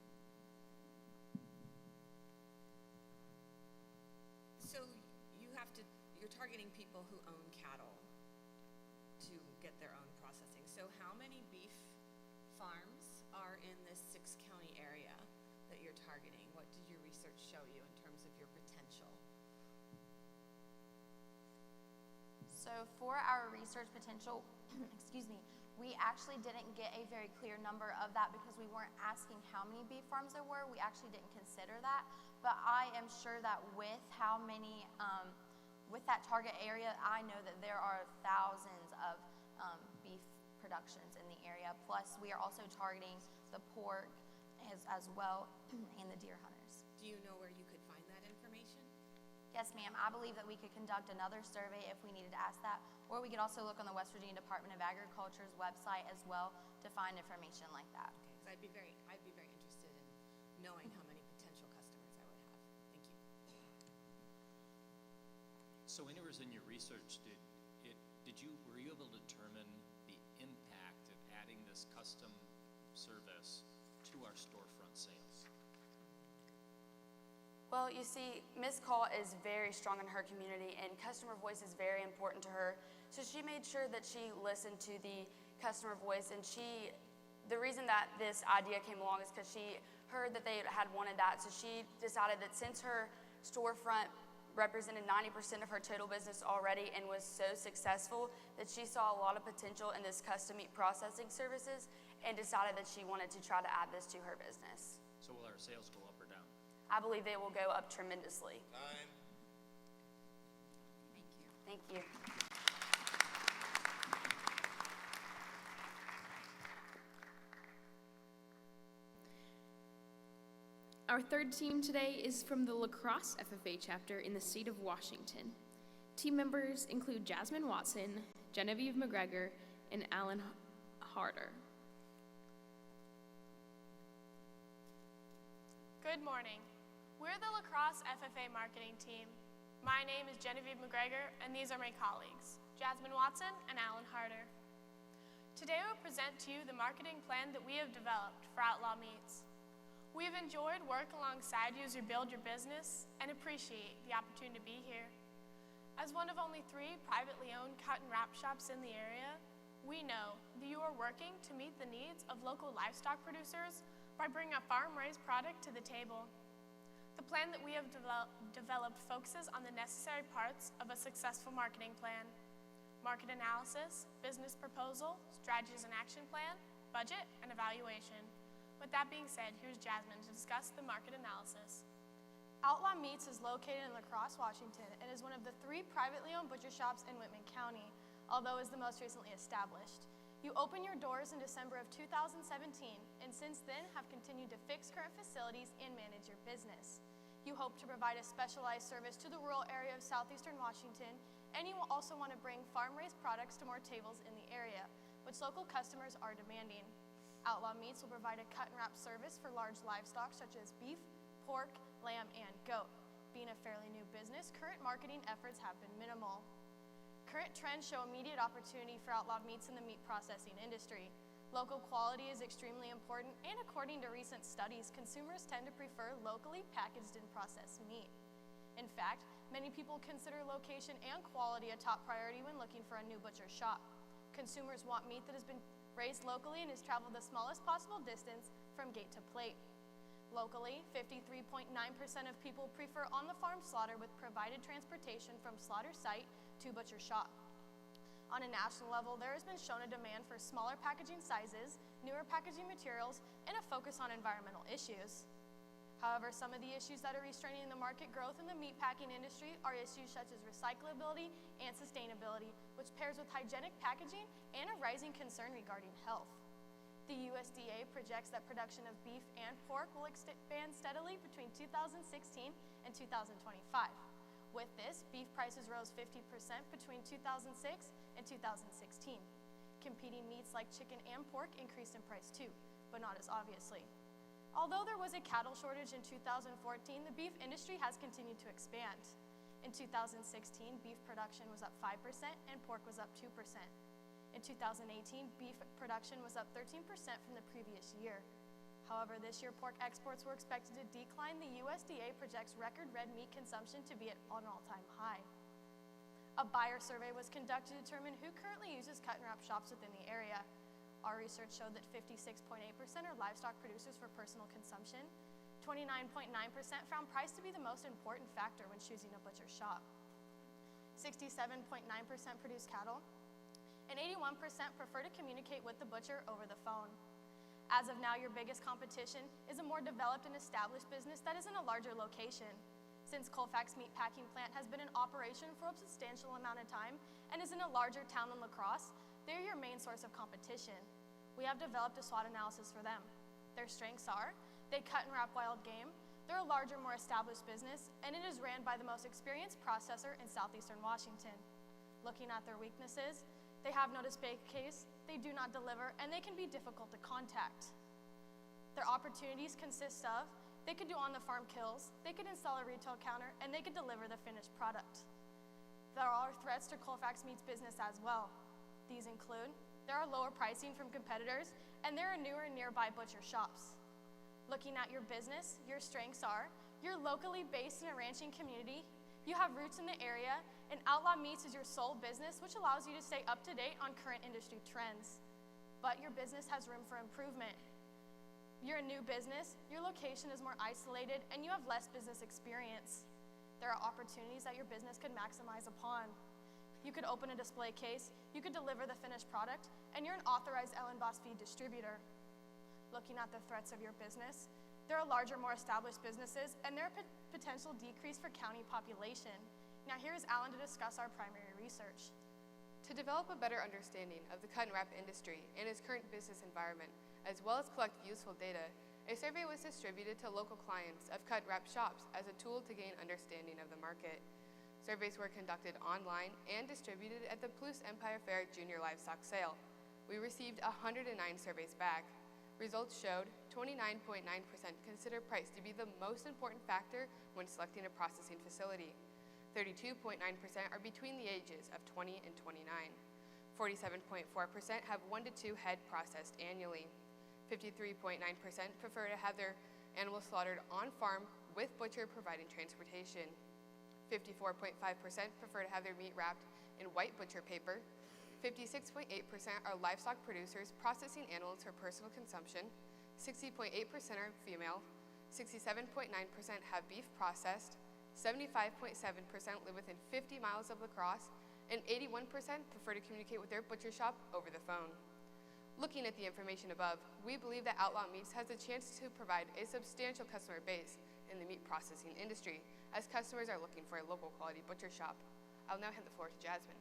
So you're targeting people who own cattle to get their own processing. So how many beef farms are in this 6-county area that you're targeting? What did your research show you in terms of your potential? So for our research potential, excuse me, we actually didn't get a very clear number of that because we weren't asking how many beef farms there were. We actually didn't consider that. But I am sure that with how many, with that target area, I know that there are thousands of beef productions in the area. Plus, we are also targeting the pork as well and the deer hunters. Do you know where you could find that information? Yes, ma'am. I believe that we could conduct another survey if we needed to ask that, or we could also look on the West Virginia Department of Agriculture's website as well to find information like that. Okay, because I'd be very interested in knowing how many potential customers I would have. Thank you. So when it was in your research, were you able to determine the impact of adding this custom service to our storefront sales? Well, you see, Ms. Call is very strong in her community, and customer voice is very important to her. So she made sure that she listened to the customer voice, and the reason that this idea came along is because she heard that they had wanted that. So she decided that since her storefront represented 90% of her total business already and was so successful, that she saw a lot of potential in this custom meat processing services and decided that she wanted to try to add this to her business. So will our sales go up or down? I believe they will go up tremendously. Time. Thank you. Our third team today is from the La Crosse FFA chapter in the state of Washington. Team members include Jasmine Watson, Genevieve McGregor, and Alan Harder. Good morning. We're the La Crosse FFA marketing team. My name is Genevieve McGregor, and these are my colleagues, Jasmine Watson and Alan Harder. Today we'll present to you the marketing plan that we have developed for Outlaw Meats. We've enjoyed work alongside you as you build your business and appreciate the opportunity to be here. As one of only 3 privately owned cut and wrap shops in the area, we know that you are working to meet the needs of local livestock producers by bringing a farm-raised product to the table. The plan that we have developed focuses on the necessary parts of a successful marketing plan: market analysis, business proposal, strategies and action plan, budget, and evaluation. With that being said, here's Jasmine to discuss the market analysis. Outlaw Meats is located in La Crosse, Washington, and is one of the 3 privately owned butcher shops in Whitman County, although is the most recently established. You opened your doors in December of 2017, and since then have continued to fix current facilities and manage your business. You hope to provide a specialized service to the rural area of southeastern Washington, and you will also want to bring farm-raised products to more tables in the area, which local customers are demanding. Outlaw Meats will provide a cut and wrap service for large livestock such as beef, pork, lamb, and goat. Being a fairly new business, current marketing efforts have been minimal. Current trends show immediate opportunity for Outlaw Meats in the meat processing industry. Local quality is extremely important, and according to recent studies, consumers tend to prefer locally packaged and processed meat. In fact, many people consider location and quality a top priority when looking for a new butcher shop. Consumers want meat that has been raised locally and has traveled the smallest possible distance from gate to plate. Locally, 53.9% of people prefer on-the-farm slaughter with provided transportation from slaughter site to butcher shop. On a national level, there has been shown a demand for smaller packaging sizes, newer packaging materials, and a focus on environmental issues. However, some of the issues that are restraining the market growth in the meatpacking industry are issues such as recyclability and sustainability, which pairs with hygienic packaging and a rising concern regarding health. The USDA projects that production of beef and pork will expand steadily between 2016 and 2025. With this, beef prices rose 50% between 2006 and 2016. Competing meats like chicken and pork increased in price too, but not as obviously. Although there was a cattle shortage in 2014, the beef industry has continued to expand. In 2016, beef production was up 5% and pork was up 2%. In 2018, beef production was up 13% from the previous year. However, this year pork exports were expected to decline. The USDA projects record red meat consumption to be at an all-time high. A buyer survey was conducted to determine who currently uses cut and wrap shops within the area. Our research showed that 56.8% are livestock producers for personal consumption. 29.9% found price to be the most important factor when choosing a butcher shop. 67.9% produce cattle, and 81% prefer to communicate with the butcher over the phone. As of now, your biggest competition is a more developed and established business that is in a larger location. Since Colfax Meat Packing Plant has been in operation for a substantial amount of time and is in a larger town than La Crosse, they're your main source of competition. We have developed a SWOT analysis for them. Their strengths are, they cut and wrap wild game, they're a larger, more established business, and it is ran by the most experienced processor in southeastern Washington. Looking at their weaknesses, they have no display case, they do not deliver, and they can be difficult to contact. Their opportunities consist of, they could do on-the-farm kills, they could install a retail counter, and they could deliver the finished product. There are threats to Colfax Meat's business as well. These include, there are lower pricing from competitors, and there are newer nearby butcher shops. Looking at your business, your strengths are, you're locally based in a ranching community, you have roots in the area, and Outlaw Meats is your sole business, which allows you to stay up to date on current industry trends. But your business has room for improvement. You're a new business, your location is more isolated, and you have less business experience. There are opportunities that your business could maximize upon. You could open a display case, you could deliver the finished product, and you're an authorized Ellen Boss feed distributor. Looking at the threats of your business, there are larger, more established businesses, and there are potential decrease for county population. Now here is Alan to discuss our primary research. To develop a better understanding of the cut and wrap industry and its current business environment, as well as collect useful data, a survey was distributed to local clients of cut and wrap shops as a tool to gain understanding of the market. Surveys were conducted online and distributed at the Palouse Empire Fair Junior Livestock Sale. We received 109 surveys back. Results showed 29.9% consider price to be the most important factor when selecting a processing facility. 32.9% are between the ages of 20 and 29. 47.4% have 1 to 2 head processed annually. 53.9% prefer to have their animals slaughtered on farm with butcher providing transportation. 54.5% prefer to have their meat wrapped in white butcher paper. 56.8% are livestock producers processing animals for personal consumption. 60.8% are female. 67.9% have beef processed. 75.7% live within 50 miles of La Crosse, and 81% prefer to communicate with their butcher shop over the phone. Looking at the information above, we believe that Outlaw Meats has a chance to provide a substantial customer base in the meat processing industry, as customers are looking for a local quality butcher shop. I'll now hand the floor to Jasmine.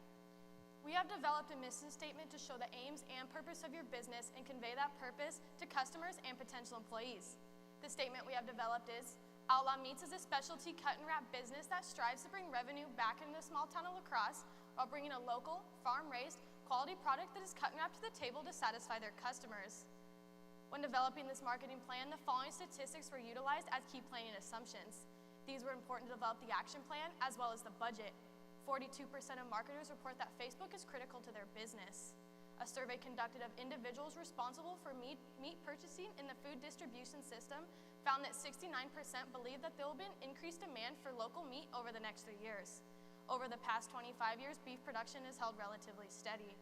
We have developed a mission statement to show the aims and purpose of your business and convey that purpose to customers and potential employees. The statement we have developed is, Outlaw Meats is a specialty cut and wrap business that strives to bring revenue back into the small town of La Crosse while bringing a local, farm-raised, quality product that is cut and wrapped to the table to satisfy their customers. When developing this marketing plan, the following statistics were utilized as key planning assumptions. These were important to develop the action plan as well as the budget. 42% of marketers report that Facebook is critical to their business. A survey conducted of individuals responsible for meat purchasing in the food distribution system found that 69% believe that there will be an increased demand for local meat over the next 3 years. Over the past 25 years, beef production is held relatively steady.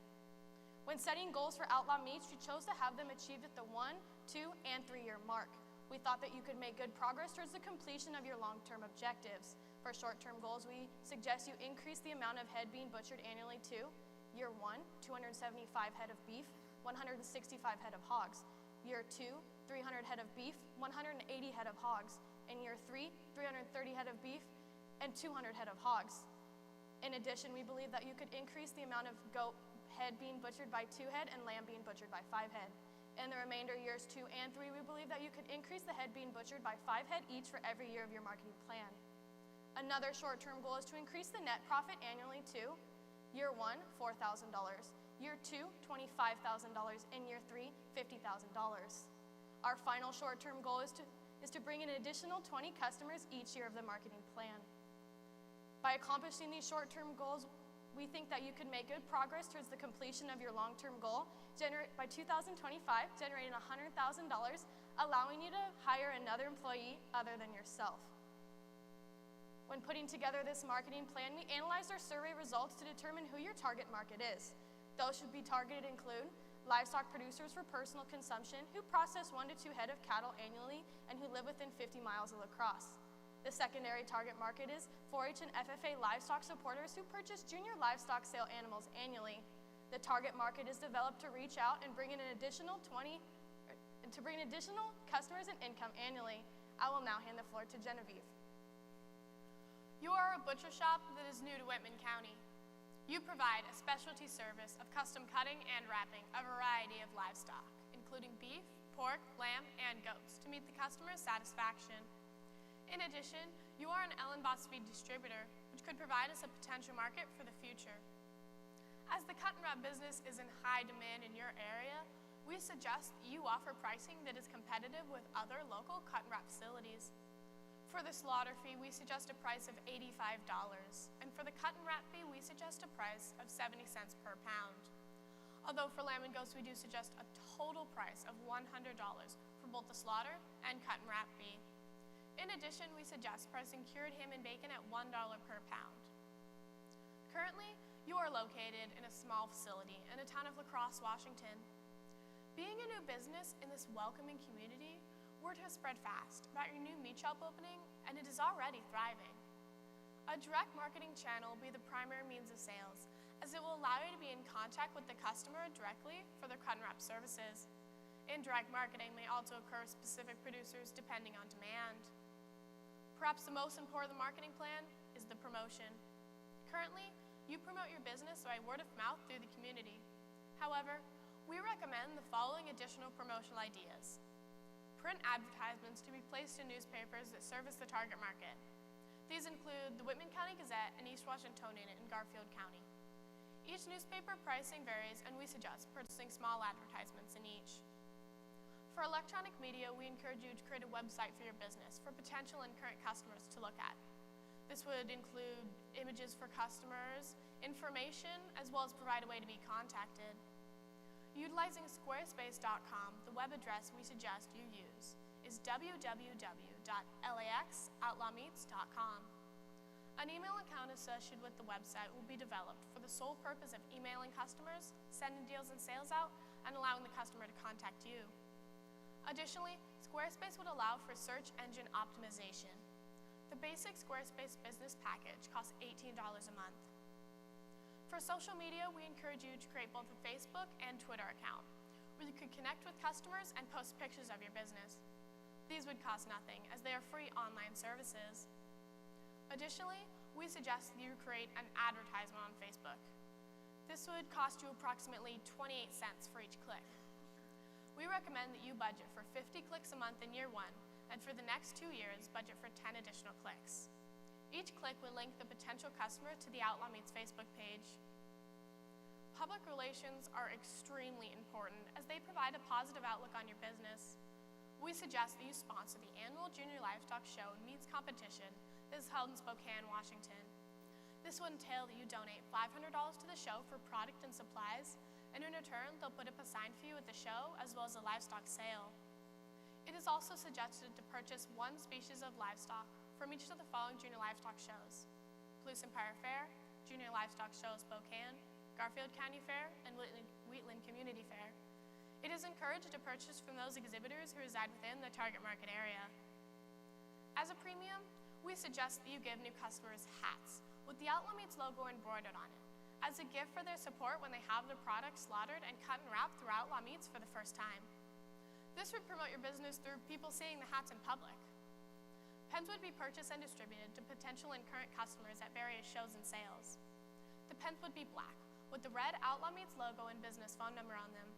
When setting goals for Outlaw Meats, we chose to have them achieved at the 1, 2, and 3-year mark. We thought that you could make good progress towards the completion of your long-term objectives. For short-term goals, we suggest you increase the amount of head being butchered annually to Year 1, 275 head of beef, 165 head of hogs. Year 2, 300 head of beef, 180 head of hogs. In Year 3, 330 head of beef, and 200 head of hogs. In addition, we believe that you could increase the amount of goat head being butchered by 2 head and lamb being butchered by 5 head. In the remainder years 2 and 3, we believe that you could increase the head being butchered by 5 head each for every year of your marketing plan. Another short-term goal is to increase the net profit annually to Year 1, $4,000. Year 2, $25,000. And Year 3, $50,000. Our final short-term goal is to bring in an additional 20 customers each year of the marketing plan. By accomplishing these short-term goals, we think that you could make good progress towards the completion of your long-term goal by 2025, generating $100,000, allowing you to hire another employee other than yourself. When putting together this marketing plan, we analyzed our survey results to determine who your target market is. Those should be targeted include livestock producers for personal consumption who process 1 to 2 head of cattle annually and who live within 50 miles of La Crosse. The secondary target market is 4-H and FFA livestock supporters who purchase junior livestock sale animals annually. The target market is developed to reach out and bring in an additional customers and income annually. I will now hand the floor to Genevieve. You are a butcher shop that is new to Whitman County. You provide a specialty service of custom cutting and wrapping a variety of livestock, including beef, pork, lamb, and goats, to meet the customer's satisfaction. In addition, you are an Ellen Boss feed distributor, which could provide us a potential market for the future. As the cut and wrap business is in high demand in your area, we suggest you offer pricing that is competitive with other local cut and wrap facilities. For the slaughter fee, we suggest a price of $85, and for the cut and wrap fee, we suggest a price of 70 cents per pound. Although for lamb and goats, we do suggest a total price of $100 for both the slaughter and cut and wrap fee. In addition, we suggest pricing cured ham and bacon at $1 per pound. Currently, you are located in a small facility in the town of La Crosse, Washington. Being a new business in this welcoming community, word has spread fast about your new meat shop opening, and it is already thriving. A direct marketing channel will be the primary means of sales, as it will allow you to be in contact with the customer directly for their cut and wrap services. Indirect marketing may also occur with specific producers depending on demand. Perhaps the most important marketing plan is the promotion. Currently, you promote your business by word of mouth through the community. However, we recommend the following additional promotional ideas. Print advertisements to be placed in newspapers that service the target market. These include the Whitman County Gazette and East Washingtonian in Garfield County. Each newspaper pricing varies, and we suggest purchasing small advertisements in each. For electronic media, we encourage you to create a website for your business for potential and current customers to look at. This would include images for customers, information, as well as provide a way to be contacted. Utilizing squarespace.com, the web address we suggest you use is www.laxoutlawmeats.com. An email account associated with the website will be developed for the sole purpose of emailing customers, sending deals and sales out, and allowing the customer to contact you. Additionally, Squarespace would allow for search engine optimization. The basic Squarespace business package costs $18 a month. For social media, we encourage you to create both a Facebook and Twitter account, where you could connect with customers and post pictures of your business. These would cost nothing, as they are free online services. Additionally, we suggest that you create an advertisement on Facebook. This would cost you approximately 28 cents for each click. We recommend that you budget for 50 clicks a month in year 1, and for the next 2 years, budget for 10 additional clicks. Each click would link the potential customer to the Outlaw Meats Facebook page. Public relations are extremely important as they provide a positive outlook on your business. We suggest that you sponsor the annual Junior Livestock Show and Meats Competition that is held in Spokane, Washington. This would entail that you donate $500 to the show for product and supplies, and in return, they'll put up a sign for you at the show as well as a livestock sale. It is also suggested to purchase 1 species of livestock from each of the following Junior Livestock Shows: Palouse Empire Fair, Junior Livestock Show Spokane, Garfield County Fair, and Wheatland Community Fair. It is encouraged to purchase from those exhibitors who reside within the target market area. As a premium, we suggest that you give new customers hats with the Outlaw Meats logo embroidered on it, as a gift for their support when they have their products slaughtered and cut and wrapped through Outlaw Meats for the first time. This would promote your business through people seeing the hats in public. Pens would be purchased and distributed to potential and current customers at various shows and sales. The pens would be black, with the red Outlaw Meats logo and business phone number on them.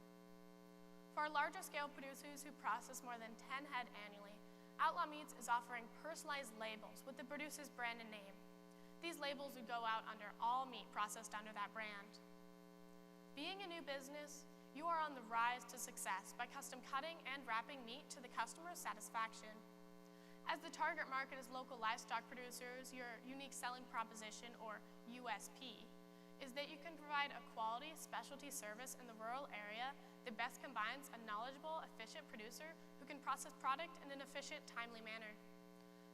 For our larger scale producers who process more than 10 head annually, Outlaw Meats is offering personalized labels with the producer's brand and name. These labels would go out under all meat processed under that brand. Being a new business, you are on the rise to success by custom cutting and wrapping meat to the customer's satisfaction. As the target market is local livestock producers, your unique selling proposition, or USP, is that you can provide a quality specialty service in the rural area that best combines a knowledgeable, efficient producer who can process product in an efficient, timely manner.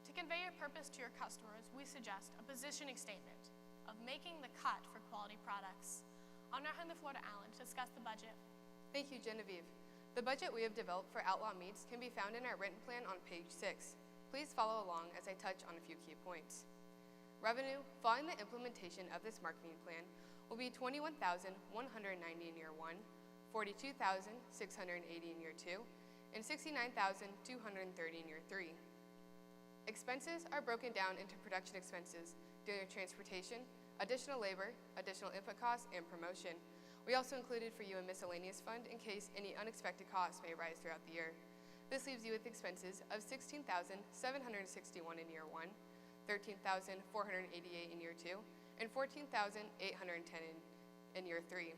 To convey your purpose to your customers, we suggest a positioning statement of making the cut for quality products. I'll now hand the floor to Alan to discuss the budget. Thank you, Genevieve. The budget we have developed for Outlaw Meats can be found in our written plan on page 6. Please follow along as I touch on a few key points. Revenue, following the implementation of this marketing plan, will be $21,190 in year 1, $42,680 in year 2, and $69,230 in year 3. Expenses are broken down into production expenses due to transportation, additional labor, additional input costs, and promotion. We also included for you a miscellaneous fund in case any unexpected costs may arise throughout the year. This leaves you with expenses of $16,761 in year 1, $13,488 in year 2, and $14,810 in year 3.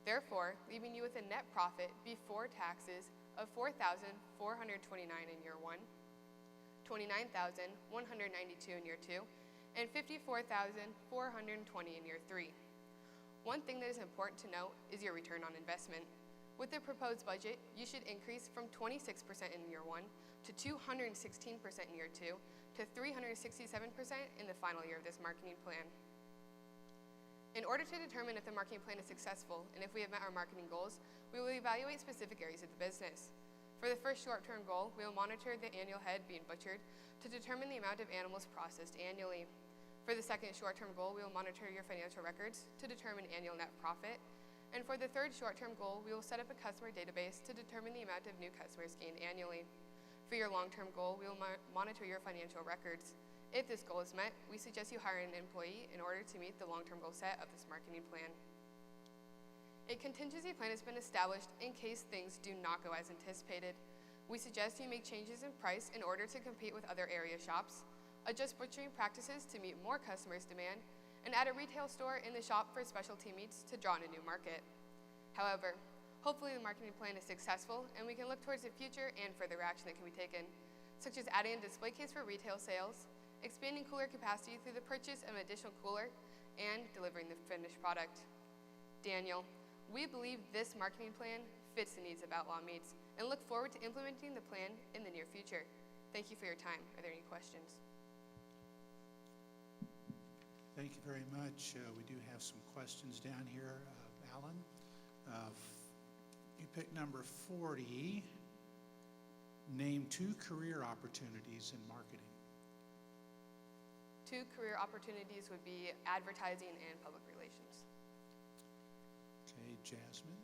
Therefore, leaving you with a net profit before taxes of $4,429 in year 1, $29,192 in year 2, and $54,420 in year 3. One thing that is important to note is your return on investment. With the proposed budget, you should increase from 26% in year 1 to 216% in year 2 to 367% in the final year of this marketing plan. In order to determine if the marketing plan is successful and if we have met our marketing goals, we will evaluate specific areas of the business. For the first short-term goal, we will monitor the annual head being butchered to determine the amount of animals processed annually. For the second short-term goal, we will monitor your financial records to determine annual net profit. And for the third short-term goal, we will set up a customer database to determine the amount of new customers gained annually. For your long-term goal, we will monitor your financial records. If this goal is met, we suggest you hire an employee in order to meet the long-term goal set of this marketing plan. A contingency plan has been established in case things do not go as anticipated. We suggest you make changes in price in order to compete with other area shops, adjust butchering practices to meet more customers' demand, and add a retail store in the shop for specialty meats to draw in a new market. However, hopefully the marketing plan is successful and we can look towards the future and further action that can be taken, such as adding a display case for retail sales, expanding cooler capacity through the purchase of an additional cooler, and delivering the finished product. Daniel, we believe this marketing plan fits the needs of Outlaw Meats and look forward to implementing the plan in the near future. Thank you for your time. Are there any questions? Thank you very much. We do have some questions down here. Alan, you picked number 40. Name 2 career opportunities in marketing. 2 career opportunities would be advertising and public relations. Okay, Jasmine.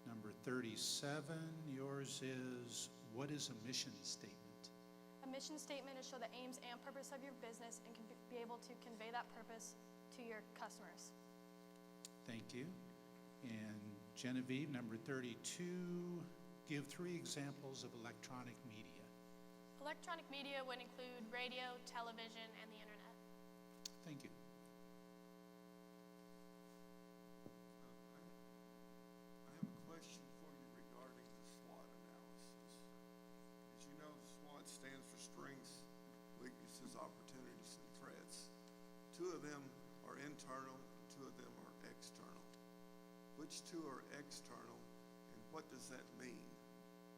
Number 37, yours is, what is a mission statement? A mission statement is show the aims and purpose of your business and can be able to convey that purpose to your customers. Thank you. And Genevieve, number 32, give 3 examples of electronic media. Electronic media would include radio, television, and the internet. Thank you. I have a question for you regarding the SWOT analysis. As you know, SWOT stands for strengths, weaknesses, opportunities, and threats. 2 of them are internal, and 2 of them are external. Which 2 are external, and what does that mean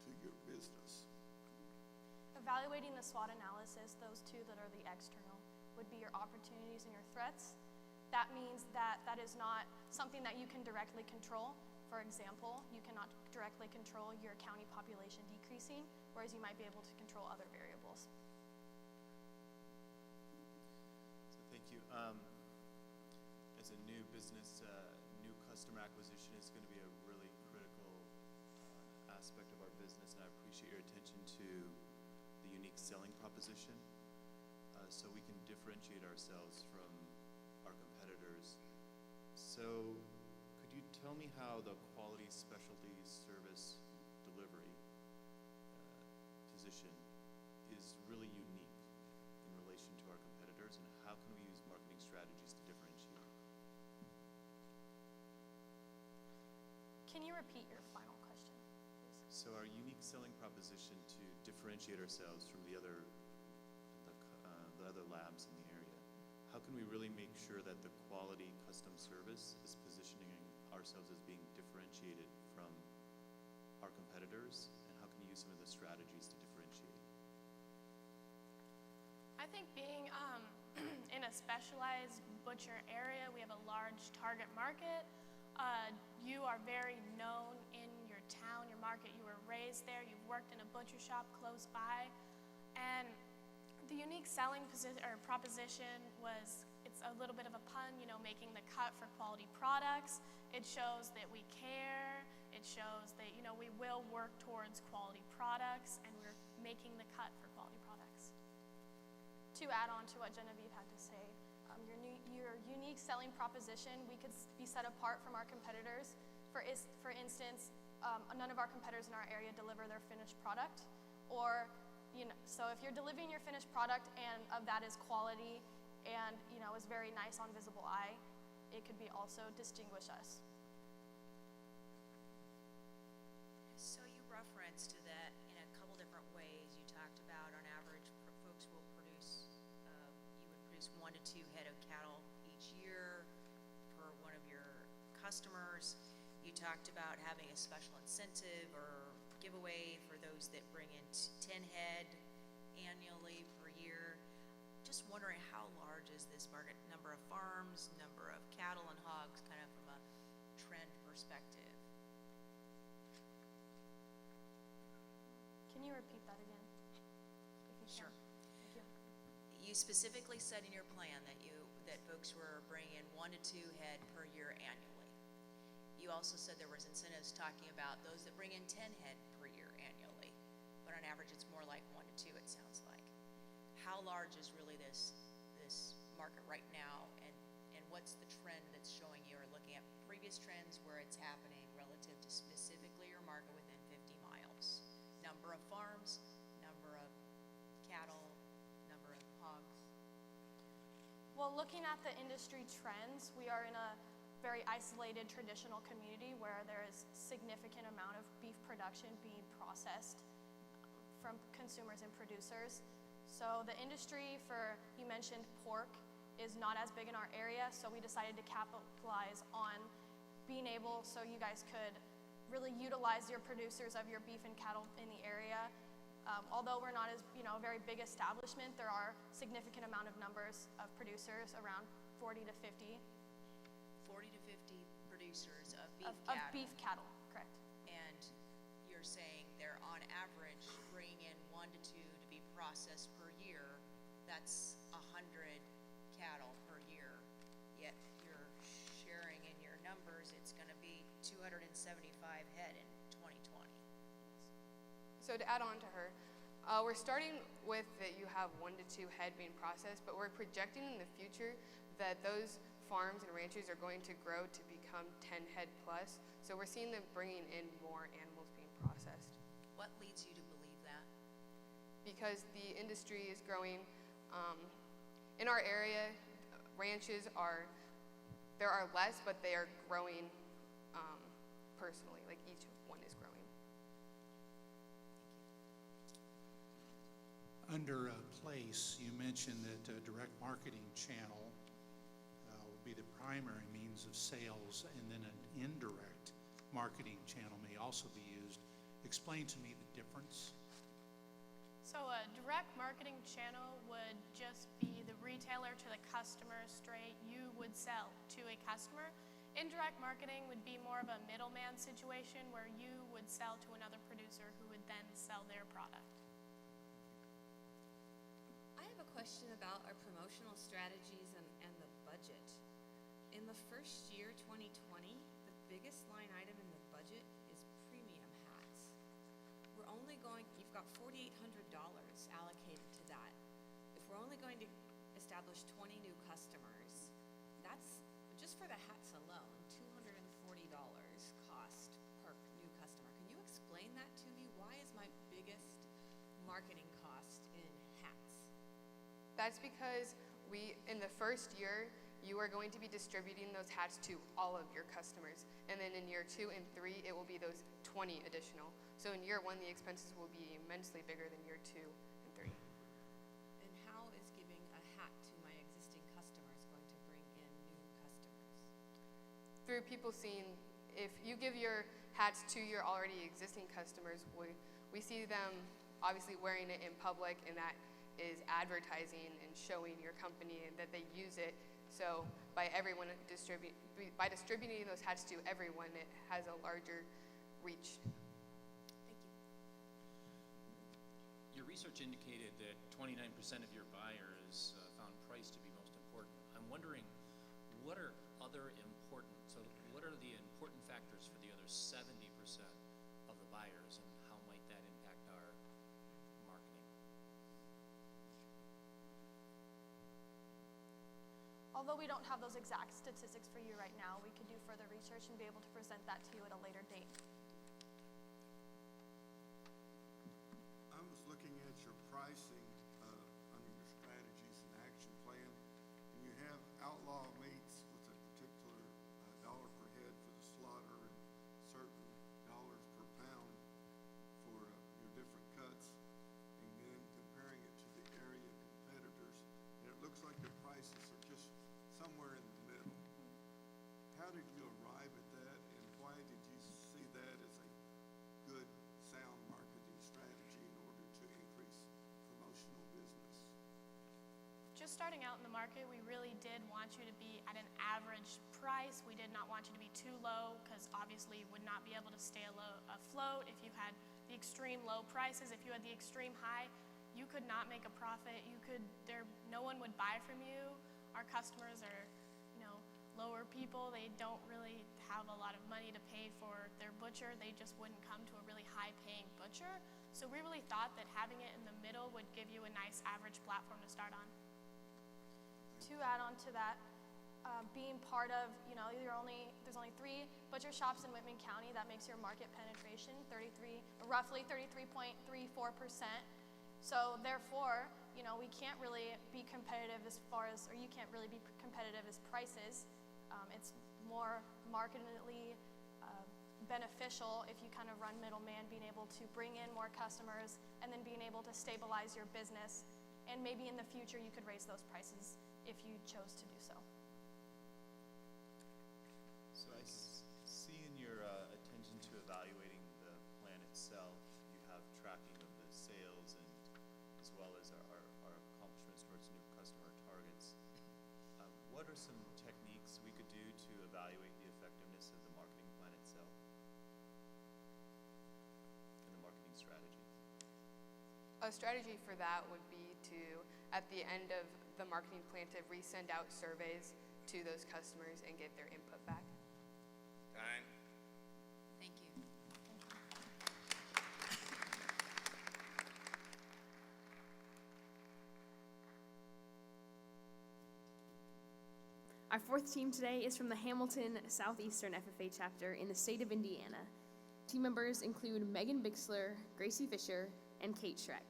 to your business? Evaluating the SWOT analysis, those 2 that are the external would be your opportunities and your threats. That means that that is not something that you can directly control. For example, you cannot directly control your county population decreasing, whereas you might be able to control other variables. So thank you. As a new business, new customer acquisition is going to be a really critical aspect of our business, and I appreciate your attention to the unique selling proposition so we can differentiate ourselves from our competitors. So could you tell me how the quality specialty service delivery position is really unique in relation to our competitors, and how can we use marketing strategies to differentiate? repeat your final question, please? So our unique selling proposition to differentiate ourselves from the other labs in the area, how can we really make sure that the quality custom service is positioning ourselves as being differentiated from our competitors, and how can you use some of the strategies to differentiate? I think being in a specialized butcher area, we have a large target market. You are very known in your town, your market. You were raised there. You've worked in a butcher shop close by. And the unique selling proposition was, it's a little bit of a pun, making the cut for quality products. It shows that we care. It shows that, we will work towards quality products, and we're making the cut for quality products. To add on to what Genevieve had to say, your unique selling proposition, we could be set apart from our competitors. For instance, none of our competitors in our area deliver their finished product, or so if you're delivering your finished product and of that is quality and is very nice on visible eye, it could be also distinguish us. So you referenced to that in a couple different ways. You talked about on average folks will produce, you would produce 1 to 2 head of cattle each year per one of your customers. You talked about having a special incentive or giveaway for those that bring in 10 head annually per year. Just wondering, how large is this market? Number of farms, number of cattle and hogs, kind of from a trend perspective. Can you repeat that again? If you Sure. can. Thank you. You specifically said in your plan that folks were bringing 1 to 2 head per year annually. You also said there was incentives talking about those that bring in 10 head per year annually, but on average it's more like 1 to 2, it sounds like. How large is really this market right now, and what's the trend that's showing you, or looking at previous trends where it's happening relative to specifically your market within 50 miles? Number of farms, number of cattle, number of hogs? Well, looking at the industry trends, we are in a very isolated traditional community where there is significant amount of beef production being processed from consumers and producers. So the industry for, you mentioned pork, is not as big in our area, so we decided to capitalize on being able, so you guys could really utilize your producers of your beef and cattle in the area. Although we're not as, a very big establishment, there are significant amount of numbers of producers, around 40 to 50. 40 to 50 producers of beef Of cattle. beef cattle, correct. And you're saying they're on average bringing in 1 to 2 to be processed per year. That's 100 cattle per year. Yet you're sharing in your numbers, it's going to be 275 head in 2020. So to add on to her, we're starting with that you have 1 to 2 head being processed, but we're projecting in the future that those farms and ranches are going to grow to become 10 head plus. So we're seeing them bringing in more animals being processed. What leads you to believe that? Because the industry is growing. In our area, ranches there are less, but they are growing personally, like each one is growing. Under place, you mentioned that a direct marketing channel will be the primary means of sales, and then an indirect marketing channel may also be used. Explain to me the difference. So a direct marketing channel would just be the retailer to the customer straight. You would sell to a customer. Indirect marketing would be more of a middleman situation where you would sell to another producer who would then sell their product. I have a question about our promotional strategies and the budget. In the first year, 2020, the biggest line item in the budget is premium hats. We're only you've got $4,800 allocated to that. If we're only going to establish 20 new customers, that's just for the hats alone, $240 cost per new customer. Can you explain that to me? Why is my biggest marketing cost in hats? That's because in the first year, you are going to be distributing those hats to all of your customers. And then in year 2 and 3, it will be those 20 additional. So in year 1, the expenses will be immensely bigger than year 2 and 3. And how is giving a hat to my existing customers going to bring in new customers? Through people seeing, if you give your hats to your already existing customers, we see them obviously wearing it in public, and that is advertising and showing your company that they use it. So by distributing those hats to everyone, it has a larger reach. Thank you. Your research indicated that 29% of your buyers found price to be most important. I'm wondering, what are the important factors for the other 70% of the buyers, and how might that impact our marketing? Although we don't have those exact statistics for you right now, we could do further research and be able to present that to you at a later date. I was looking at your pricing under your strategies and action plan, and you have outlaw meats with a particular dollar per head for the slaughter and certain dollars per pound for your different cuts, and then comparing it to the area competitors, and it looks like your prices are just somewhere in the middle. How did you arrive at that, and why did you see that as a good, sound marketing strategy in order to increase promotional business? Just starting out in the market, we really did want you to be at an average price. We did not want you to be too low, because obviously you would not be able to stay afloat if you had the extreme low prices. If you had the extreme high, you could not make a profit. No one would buy from you. Our customers are, lower people. They don't really have a lot of money to pay for their butcher. They just wouldn't come to a really high-paying butcher. So we really thought that having it in the middle would give you a nice average platform to start on. To add on to that, being part of, there's only 3 butcher shops in Whitman County. That makes your market penetration roughly 33.34%. So therefore, we can't really be competitive you can't really be competitive as prices. It's more marketingly beneficial if you kind of run middleman, being able to bring in more customers and then being able to stabilize your business. And maybe in the future you could raise those prices if you chose to do so. So I see in your attention to evaluating the plan itself, you have tracking of the sales and as well as our accomplishments towards new customer targets. What are some techniques we could do to evaluate the effectiveness of the marketing plan itself and the marketing strategy? A strategy for that would be to, at the end of the marketing plan, to resend out surveys to those customers and get their input back. Time. Thank you. Our 4th team today is from the Hamilton Southeastern FFA chapter in the state of Indiana. Team members include Megan Bixler, Gracie Fisher, and Kate Schreck.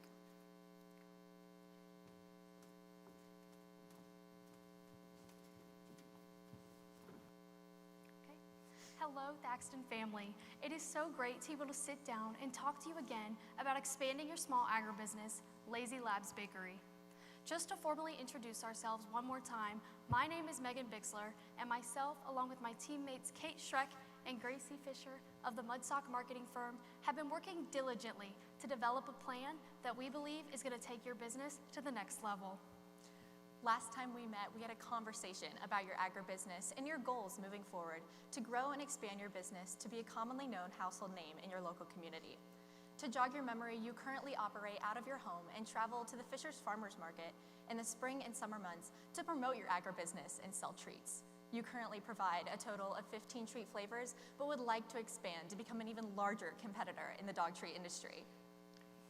Hello, Thaxton family. It is so great to be able to sit down and talk to you again about expanding your small agribusiness, Lazy Labs Bakery. Just to formally introduce ourselves one more time, my name is Megan Bixler, and myself, along with my teammates Kate Schreck and Gracie Fisher of the Mudsock marketing firm, have been working diligently to develop a plan that we believe is going to take your business to the next level. Last time we met, we had a conversation about your agribusiness and your goals moving forward to grow and expand your business to be a commonly known household name in your local community. To jog your memory, you currently operate out of your home and travel to the Fisher's Farmers Market in the spring and summer months to promote your agribusiness and sell treats. You currently provide a total of 15 treat flavors, but would like to expand to become an even larger competitor in the dog treat industry.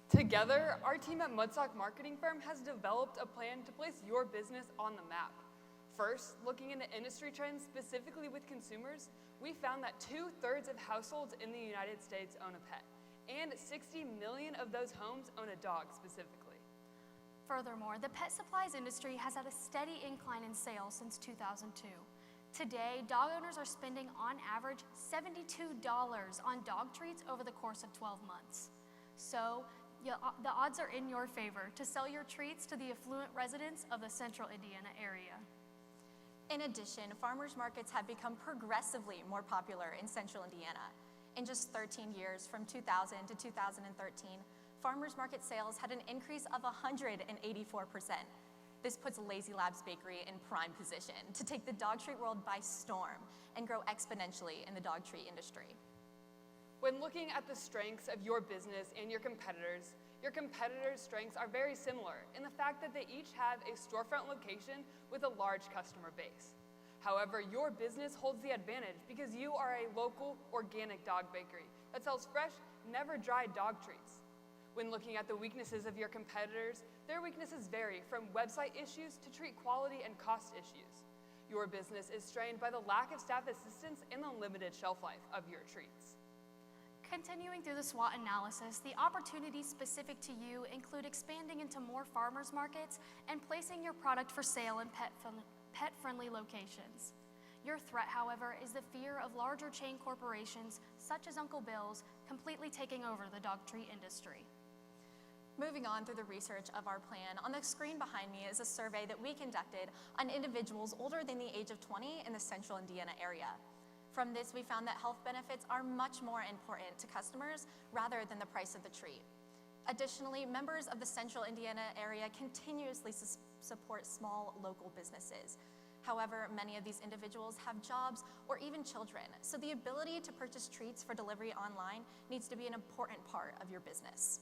Together, our team at Mudsock Marketing Firm has developed a plan to place your business on the map. First, looking into industry trends specifically with consumers, we found that 2/3 of households in the United States own a pet, and 60 million of those homes own a dog specifically. Furthermore, the pet supplies industry has had a steady incline in sales since 2002. Today, dog owners are spending on average $72 on dog treats over the course of 12 months. So, the odds are in your favor to sell your treats to the affluent residents of the central Indiana area. In addition, farmers markets have become progressively more popular in central Indiana. In just 13 years, from 2000 to 2013, farmers market sales had an increase of 184%. This puts Lazy Labs Bakery in prime position to take the dog treat world by storm and grow exponentially in the dog treat industry. When looking at the strengths of your business and your competitors' strengths are very similar in the fact that they each have a storefront location with a large customer base. However, your business holds the advantage because you are a local, organic dog bakery that sells fresh, never-dried dog treats. When looking at the weaknesses of your competitors, their weaknesses vary from website issues to treat quality and cost issues. Your business is strained by the lack of staff assistance and the limited shelf life of your treats. Continuing through the SWOT analysis, the opportunities specific to you include expanding into more farmers markets and placing your product for sale in pet-friendly locations. Your threat, however, is the fear of larger chain corporations, such as Uncle Bill's, completely taking over the dog treat industry. Moving on through the research of our plan, on the screen behind me is a survey that we conducted on individuals older than the age of 20 in the central Indiana area. From this, we found that health benefits are much more important to customers rather than the price of the treat. Additionally, members of the central Indiana area continuously support small local businesses. However, many of these individuals have jobs or even children, so the ability to purchase treats for delivery online needs to be an important part of your business.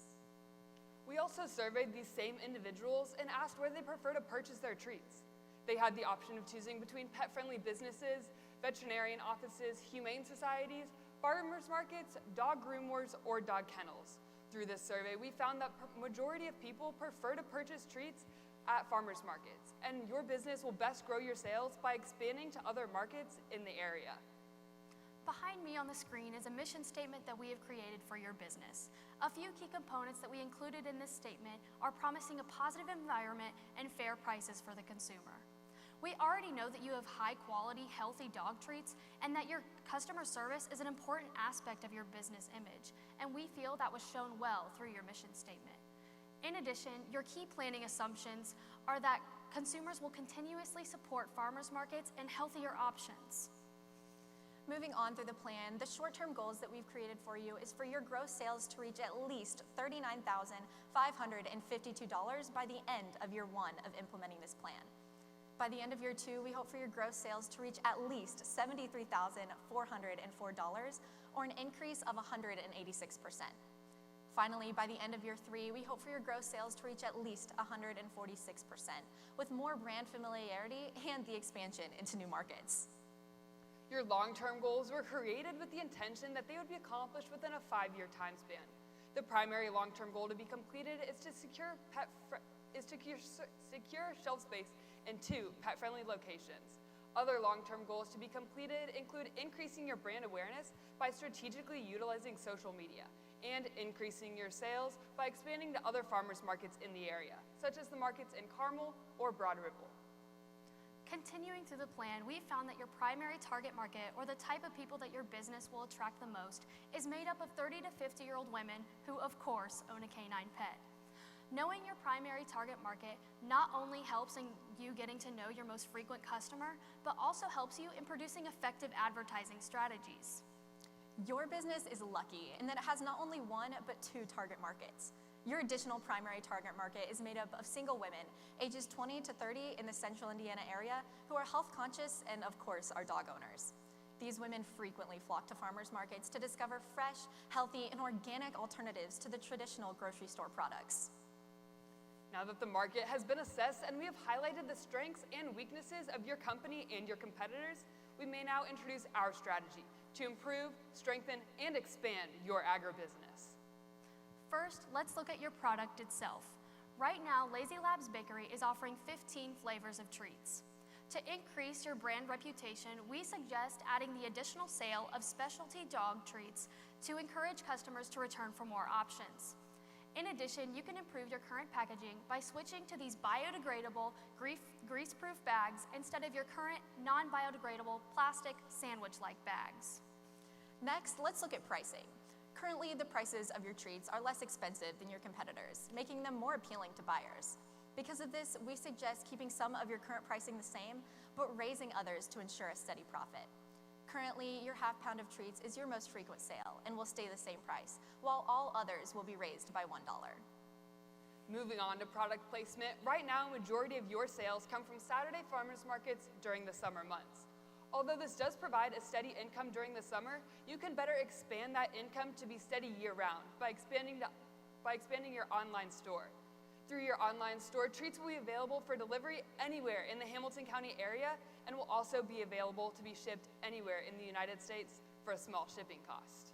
We also surveyed these same individuals and asked where they prefer to purchase their treats. They had the option of choosing between pet-friendly businesses, veterinarian offices, humane societies, farmers markets, dog groomers, or dog kennels. Through this survey, we found that majority of people prefer to purchase treats at farmers markets, and your business will best grow your sales by expanding to other markets in the area. Behind me on the screen is a mission statement that we have created for your business. A few key components that we included in this statement are promising a positive environment and fair prices for the consumer. We already know that you have high-quality, healthy dog treats and that your customer service is an important aspect of your business image, and we feel that was shown well through your mission statement. In addition, your key planning assumptions are that consumers will continuously support farmers markets and healthier options. Moving on through the plan, the short-term goals that we've created for you is for your gross sales to reach at least $39,552 by the end of year 1 of implementing this plan. By the end of year 2, we hope for your gross sales to reach at least $73,404, or an increase of 186%. Finally, by the end of year 3, we hope for your gross sales to reach at least 146%, with more brand familiarity and the expansion into new markets. Your long-term goals were created with the intention that they would be accomplished within a 5-year time span. The primary long-term goal to be completed is to secure shelf space in 2 pet-friendly locations. Other long-term goals to be completed include increasing your brand awareness by strategically utilizing social media, and increasing your sales by expanding to other farmers markets in the area, such as the markets in Carmel or Broad Ripple. Continuing through the plan, we found that your primary target market, or the type of people that your business will attract the most, is made up of 30 to 50-year-old women who, of course, own a canine pet. Knowing your primary target market not only helps in you getting to know your most frequent customer, but also helps you in producing effective advertising strategies. Your business is lucky in that it has not only 1, but 2 target markets. Your additional primary target market is made up of single women, ages 20 to 30 in the central Indiana area, who are health conscious and, of course, are dog owners. These women frequently flock to farmers markets to discover fresh, healthy, and organic alternatives to the traditional grocery store products. Now that the market has been assessed and we have highlighted the strengths and weaknesses of your company and your competitors, we may now introduce our strategy to improve, strengthen, and expand your agribusiness. First, let's look at your product itself. Right now, Lazy Labs Bakery is offering 15 flavors of treats. To increase your brand reputation, we suggest adding the additional sale of specialty dog treats to encourage customers to return for more options. In addition, you can improve your current packaging by switching to these biodegradable, grease-proof bags instead of your current non-biodegradable plastic sandwich-like bags. Next, let's look at pricing. Currently, the prices of your treats are less expensive than your competitors, making them more appealing to buyers. Because of this, we suggest keeping some of your current pricing the same, but raising others to ensure a steady profit. Currently, your half pound of treats is your most frequent sale and will stay the same price, while all others will be raised by $1. Moving on to product placement, right now a majority of your sales come from Saturday farmers markets during the summer months. Although this does provide a steady income during the summer, you can better expand that income to be steady year-round by expanding your online store. Through your online store, treats will be available for delivery anywhere in the Hamilton County area and will also be available to be shipped anywhere in the United States for a small shipping cost.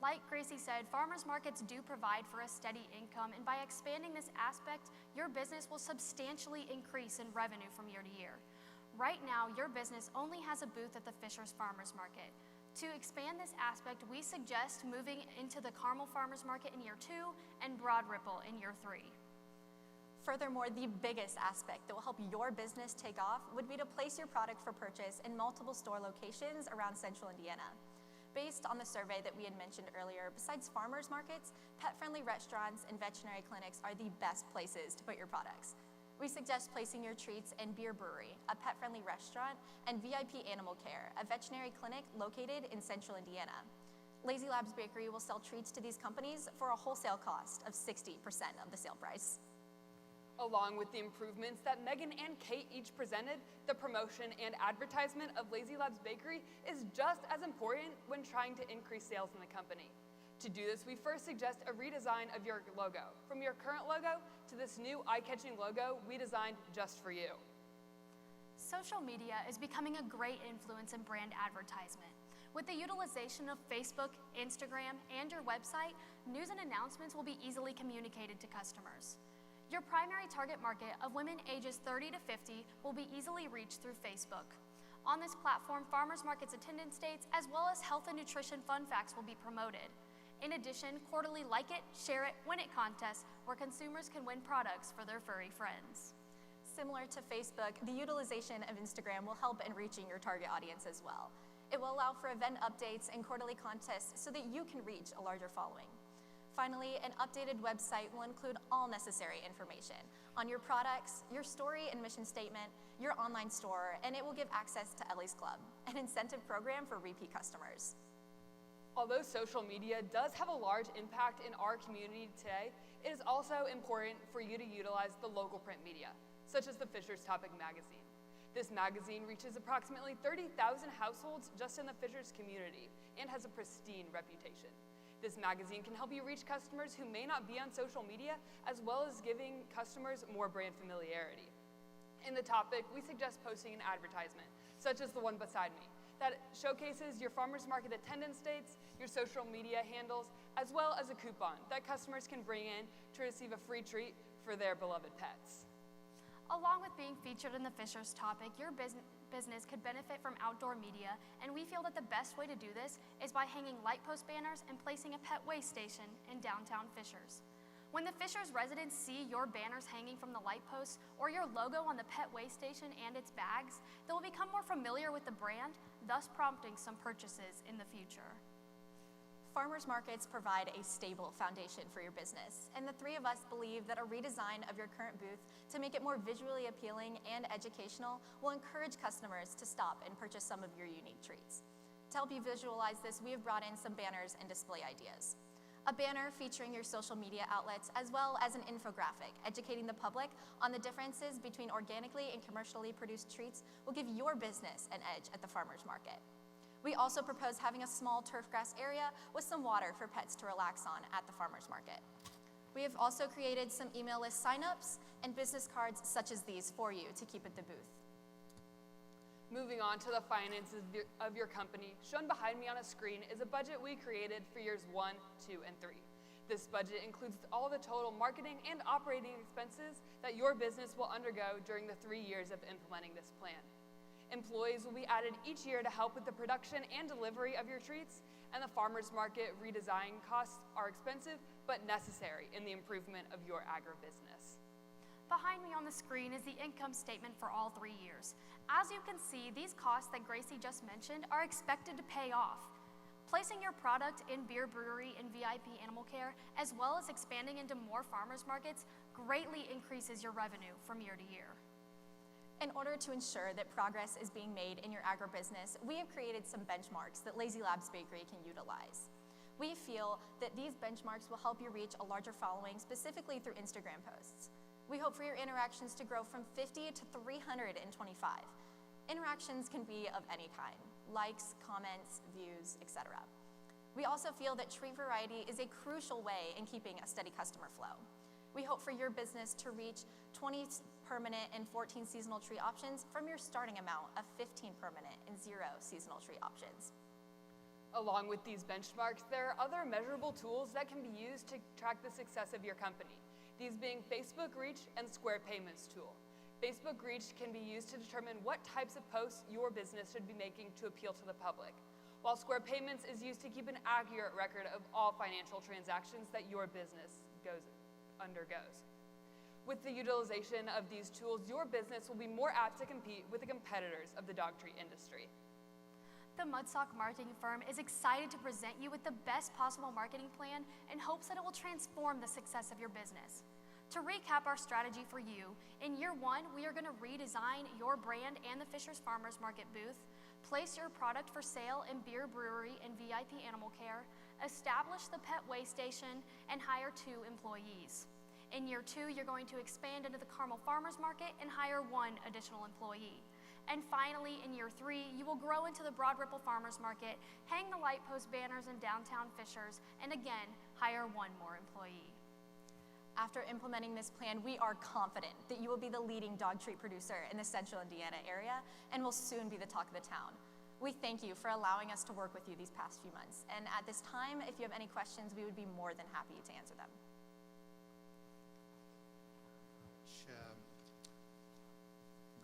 Like Gracie said, farmers markets do provide for a steady income, and by expanding this aspect, your business will substantially increase in revenue from year to year. Right now, your business only has a booth at the Fishers Farmers Market. To expand this aspect, we suggest moving into the Carmel Farmers Market in year 2 and Broad Ripple in year 3. Furthermore, the biggest aspect that will help your business take off would be to place your product for purchase in multiple store locations around central Indiana. Based on the survey that we had mentioned earlier, besides farmers markets, pet-friendly restaurants and veterinary clinics are the best places to put your products. We suggest placing your treats in Beer Brewery, a pet-friendly restaurant, and VIP Animal Care, a veterinary clinic located in central Indiana. Lazy Labs Bakery will sell treats to these companies for a wholesale cost of 60% of the sale price. Along with the improvements that Megan and Kate each presented, the promotion and advertisement of Lazy Labs Bakery is just as important when trying to increase sales in the company. To do this, we first suggest a redesign of your logo, from your current logo to this new eye-catching logo we designed just for you. Social media is becoming a great influence in brand advertisement. With the utilization of Facebook, Instagram, and your website, news and announcements will be easily communicated to customers. Your primary target market of women ages 30 to 50 will be easily reached through Facebook. On this platform, farmers markets attendance dates as well as health and nutrition fun facts will be promoted. In addition, quarterly Like It, Share It, Win It contests where consumers can win products for their furry friends. Similar to Facebook, the utilization of Instagram will help in reaching your target audience as well. It will allow for event updates and quarterly contests so that you can reach a larger following. Finally, an updated website will include all necessary information on your products, your story and mission statement, your online store, and it will give access to Ellie's Club, an incentive program for repeat customers. Although social media does have a large impact in our community today, it is also important for you to utilize the local print media, such as the Fishers Topic magazine. This magazine reaches approximately 30,000 households just in the Fishers community and has a pristine reputation. This magazine can help you reach customers who may not be on social media, as well as giving customers more brand familiarity. In the topic, we suggest posting an advertisement, such as the one beside me, that showcases your farmers market attendance dates, your social media handles, as well as a coupon that customers can bring in to receive a free treat for their beloved pets. Along with being featured in the Fishers Topic, your business could benefit from outdoor media, and we feel that the best way to do this is by hanging light post banners and placing a pet waste station in downtown Fishers. When the Fishers residents see your banners hanging from the light posts or your logo on the pet waste station and its bags, they will become more familiar with the brand, thus prompting some purchases in the future. Farmers markets provide a stable foundation for your business, and the three of us believe that a redesign of your current booth to make it more visually appealing and educational will encourage customers to stop and purchase some of your unique treats. To help you visualize this, we have brought in some banners and display ideas. A banner featuring your social media outlets, as well as an infographic educating the public on the differences between organically and commercially produced treats will give your business an edge at the farmers market. We also propose having a small turf grass area with some water for pets to relax on at the farmers market. We have also created some email list signups and business cards such as these for you to keep at the booth. Moving on to the finances of your company, shown behind me on a screen is a budget we created for years 1, 2, and 3. This budget includes all the total marketing and operating expenses that your business will undergo during the 3 years of implementing this plan. Employees will be added each year to help with the production and delivery of your treats, and the farmers market redesign costs are expensive but necessary in the improvement of your agribusiness. Behind me on the screen is the income statement for all 3 years. As you can see, these costs that Gracie just mentioned are expected to pay off. Placing your product in beer brewery and VIP animal care, as well as expanding into more farmers markets, greatly increases your revenue from year to year. In order to ensure that progress is being made in your agribusiness, we have created some benchmarks that Lazy Labs Bakery can utilize. We feel that these benchmarks will help you reach a larger following, specifically through Instagram posts. We hope for your interactions to grow from 50 to 325. Interactions can be of any kind, likes, comments, views, etc. We also feel that tree variety is a crucial way in keeping a steady customer flow. We hope for your business to reach 20 permanent and 14 seasonal tree options from your starting amount of 15 permanent and 0 seasonal tree options. Along with these benchmarks, there are other measurable tools that can be used to track the success of your company, these being Facebook Reach and Square Payments tool. Facebook Reach can be used to determine what types of posts your business should be making to appeal to the public, while Square Payments is used to keep an accurate record of all financial transactions that your business undergoes. With the utilization of these tools, your business will be more apt to compete with the competitors of the dog treat industry. The Mudsock marketing firm is excited to present you with the best possible marketing plan in hopes that it will transform the success of your business. To recap our strategy for you, in year 1, we are going to redesign your brand and the Fisher's Farmers Market booth, place your product for sale in beer brewery and VIP animal care, establish the pet weigh station, and hire 2 employees. In year 2, you're going to expand into the Carmel Farmers Market and hire 1 additional employee. And finally, in year 3, you will grow into the Broad Ripple Farmers Market, hang the light post banners in downtown Fishers, and again, hire 1 more employee. After implementing this plan, we are confident that you will be the leading dog treat producer in the central Indiana area and will soon be the talk of the town. We thank you for allowing us to work with you these past few months. And at this time, if you have any questions, we would be more than happy to answer them.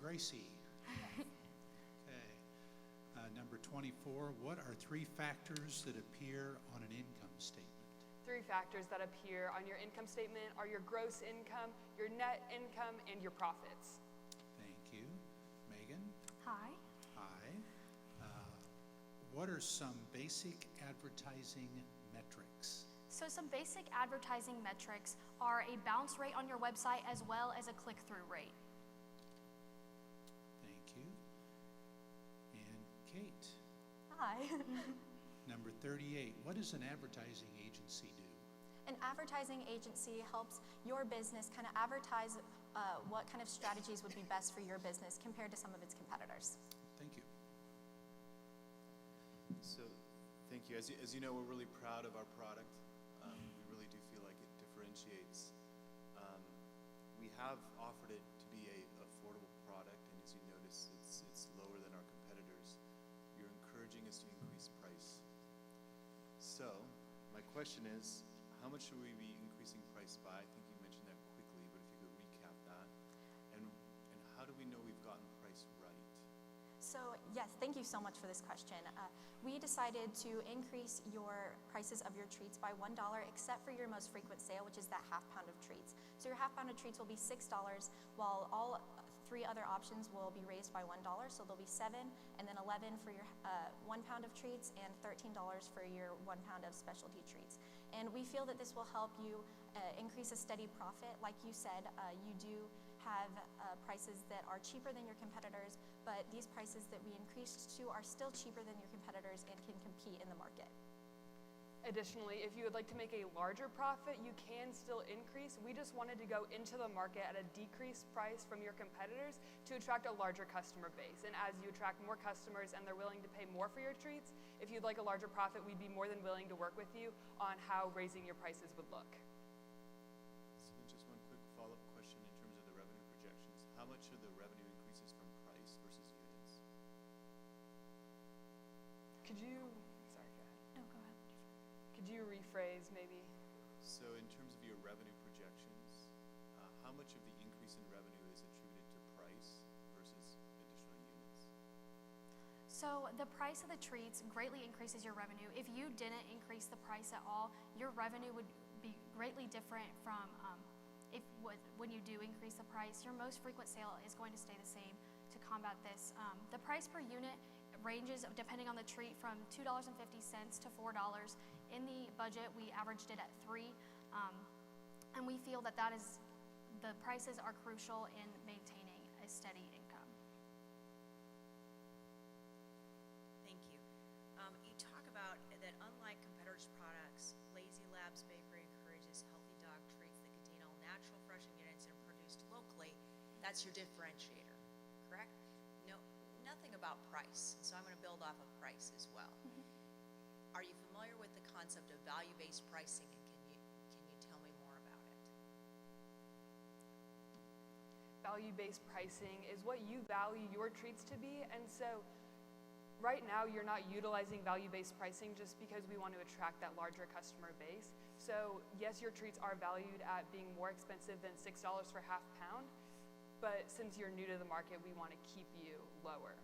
Gracie. Okay. Number 24, what are 3 factors that appear on an income statement? 3 factors that appear on your income statement are your gross income, your net income, and your profits. Thank you. Megan? Hi. Hi. What are some basic advertising metrics? So some basic advertising metrics are a bounce rate on your website as well as a click-through rate. Thank you. And Kate? Hi. Number 38, what does an advertising agency do? An advertising agency helps your business kind of advertise what kind of strategies would be best for your business compared to some of its competitors. Thank you. So, thank you. As you know, we're really proud of our product. We really do feel like it differentiates. We have offered it to be an affordable product, and as you notice, it's lower than our competitors. You're encouraging us to increase price. So, my question is, how much should we be increasing price by? I think you mentioned that quickly, but if you could recap that. And how do we know we've gotten price right? So yes, thank you so much for this question. We decided to increase your prices of your treats by $1 except for your most frequent sale, which is that half pound of treats. So your half pound of treats will be $6, while all 3 other options will be raised by $1. So there'll be 7 and then 11 for your 1 pound of treats and $13 for your 1 pound of specialty treats. And we feel that this will help you increase a steady profit. Like you said, you do have prices that are cheaper than your competitors, but these prices that we increased to are still cheaper than your competitors and can compete in the market. Additionally, if you would like to make a larger profit, you can still increase. We just wanted to go into the market at a decreased price from your competitors to attract a larger customer base. And as you attract more customers and they're willing to pay more for your treats, if you'd like a larger profit, we'd be more than willing to work with you on how raising your prices would look. So just one quick follow-up question in terms of the revenue projections. How much of the revenue increases from price versus units? Could you, sorry, go ahead. No, go ahead. Could you rephrase maybe? So in terms of your revenue projections, how much of the increase in revenue is attributed to price versus additional units? So the price of the treats greatly increases your revenue. If you didn't increase the price at all, your revenue would be greatly different from when you do increase the price. Your most frequent sale is going to stay the same to combat this. The price per unit ranges depending on the treat from $2.50 to $4. In the budget, we averaged it at $3, and we feel that the prices are crucial in maintaining a steady income. Thank you. You talk about that unlike competitors' products, Lazy Labs Bakery encourages healthy dog treats that contain all natural, fresh ingredients and are produced locally. That's your differentiator, correct? No, nothing about price. So I'm going to build off of price as well. Are you familiar with the concept of value-based pricing, and can you tell me more about it? Value-based pricing is what you value your treats to be, and so right now you're not utilizing value-based pricing just because we want to attract that larger customer base. So yes, your treats are valued at being more expensive than $6 for half pound, but since you're new to the market, we want to keep you lower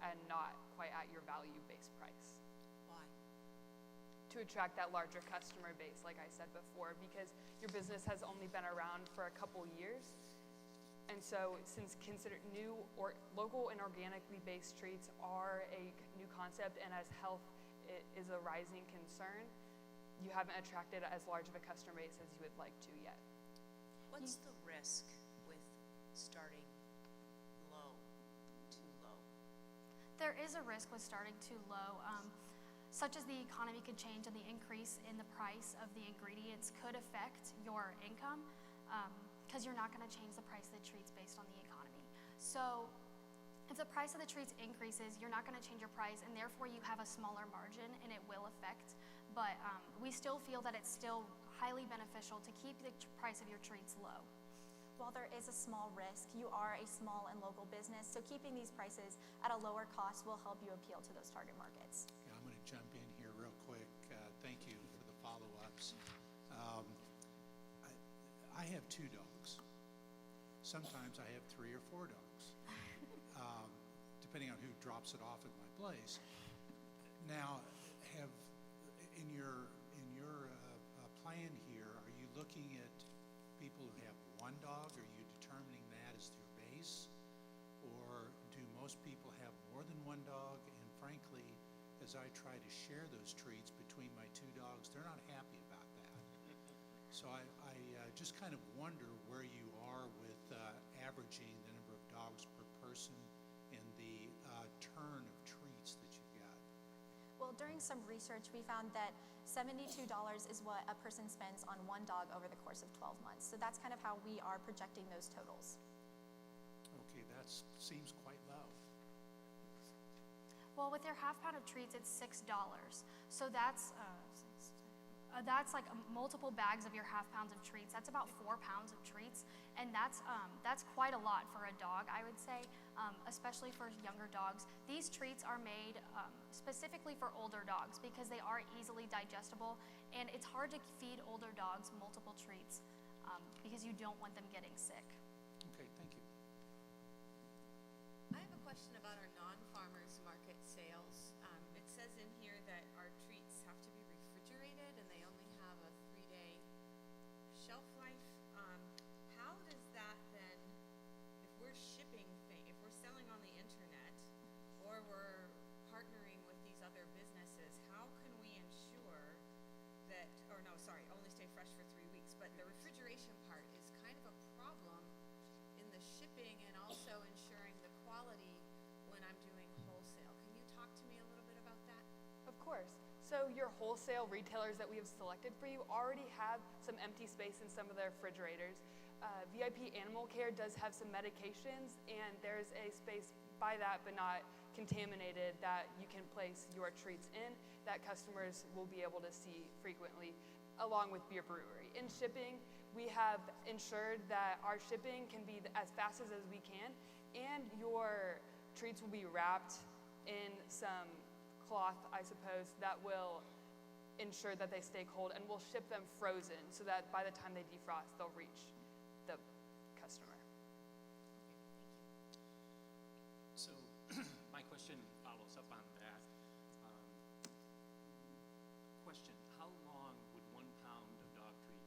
and not quite at your value-based price. Why? To attract that larger customer base, like I said before, because your business has only been around for a couple years. And so since considered new or local and organically based treats are a new concept, and as health is a rising concern, you haven't attracted as large of a customer base as you would like to yet. What's the risk with starting low, too low? There is a risk with starting too low, such as the economy could change and the increase in the price of the ingredients could affect your income, because you're not going to change the price of the treats based on the economy. So if the price of the treats increases, you're not going to change your price, and therefore you have a smaller margin, and it will affect. But we still feel that it's still highly beneficial to keep the price of your treats low. While there is a small risk, you are a small and local business, so keeping these prices at a lower cost will help you appeal to those target markets. Okay, I'm going to jump in here real quick. Thank you for the follow-ups. I have 2 dogs. Sometimes I have 3 or 4 dogs, depending on who drops it off at my place. Now, in your plan here, are you looking at people who have 1 dog? Are you determining that as your base? Or do most people have more than 1 dog? And frankly, as I try to share those treats between my 2 dogs, they're not happy about that. So I just kind of wonder where you are with averaging the number of dogs per person and the turn of treats that you've got. Well, during some research, we found that $72 is what a person spends on 1 dog over the course of 12 months. So that's kind of how we are projecting those totals. Okay, that seems quite low. Well, with your half pound of treats, it's $6. So that's like multiple bags of your half pounds of treats. That's about 4 pounds of treats, and that's quite a lot for a dog, I would say, especially for younger dogs. These treats are made specifically for older dogs because they are easily digestible, and it's hard to feed older dogs multiple treats because you don't want them getting sick. Okay, thank you. I have a question about our non-farmers market sales. It says in here that our treats have to be refrigerated and they only have a 3-day shelf life. How does that then, if we're if we're selling on the internet or we're partnering with these other businesses, how can we ensure that, only stay fresh for 3 weeks, but the refrigeration part is kind of a problem in the shipping and also ensuring the quality when I'm doing wholesale. Can you talk to me a little bit about that? Of course. So your wholesale retailers that we have selected for you already have some empty space in some of their refrigerators. VIP Animal Care does have some medications, and there's a space by that but not contaminated that you can place your treats in that customers will be able to see frequently, along with your brewery. In shipping, we have ensured that our shipping can be as fast as we can, and your treats will be wrapped in some cloth, I suppose, that will ensure that they stay cold, and we'll ship them frozen so that by the time they defrost, they'll reach the customer. So my question follows up on that. Question, how long would 1 pound of dog treats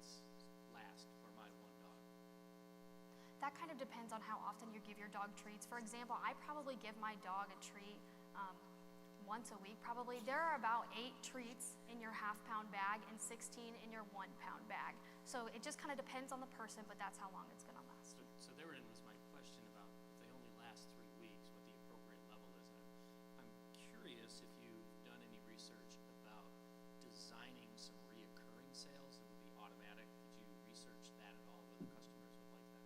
That kind of depends on how often you give your dog treats. For example, I probably give my dog a treat once a week, probably. There are about 8 treats in your half-pound bag and 16 in your 1-pound bag. So it just kind of depends on the person, but that's how long it's going to last. So therein was my question about if they only last 3 weeks, what the appropriate level is. And I'm curious if you've done any research about designing some reoccurring sales that would be automatic. Did you research that at all, whether customers would like that?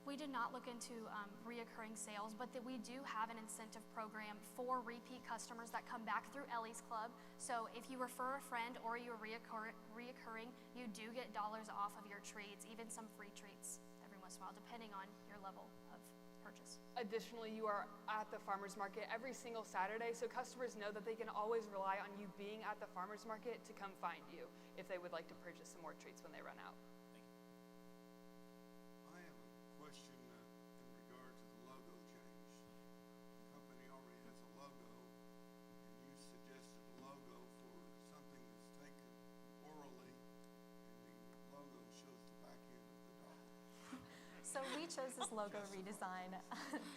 We did not look into reoccurring sales, but that we do have an incentive program for repeat customers that come back through Ellie's Club. So if you refer a friend or you're reoccurring, you do get dollars off of your treats, even some free treats every once in a while, depending on your level of purchase. Additionally, you are at the farmer's market every single Saturday, so customers know that they can always rely on you being at the farmer's market to come find you if they would like to purchase some more treats when they run out. I have a question in regard to the logo change. The company already has a logo, and you suggested a logo for something that's taken orally, and the logo shows the back end of the dog. So we chose this logo redesign.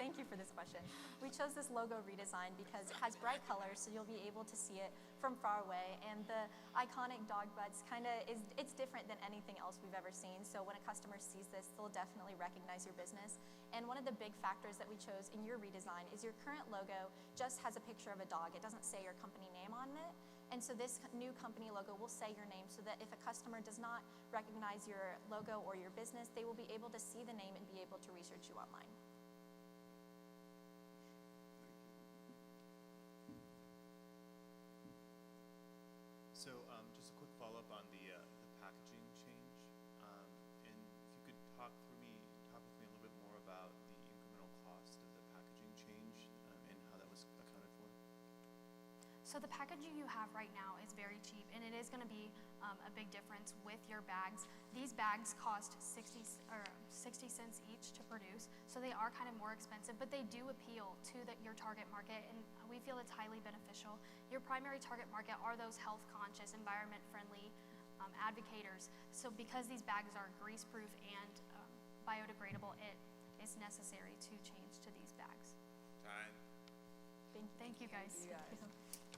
Thank you for this question. We chose this logo redesign because it has bright colors, so you'll be able to see it from far away. And the iconic dog butts it's different than anything else we've ever seen. So when a customer sees this, they'll definitely recognize your business. And one of the big factors that we chose in your redesign is your current logo just has a picture of a dog. It doesn't say your company name on it. And so this new company logo will say your name so that if a customer does not recognize your logo or your business, they will be able to see the name and be able to research you online. So just a quick follow-up on the packaging change. And if you could talk with me a little bit more about the incremental cost of the packaging change and how that was accounted for. So the packaging you have right now is very cheap, and it is going to be a big difference with your bags. These bags cost 60 cents each to produce, so they are kind of more expensive, but they do appeal to your target market, and we feel it's highly beneficial. Your primary target market are those health-conscious, environment-friendly advocators. So because these bags are grease-proof and biodegradable, it is necessary to change to these bags. Time. Thank you guys. Thank you guys. Thank you.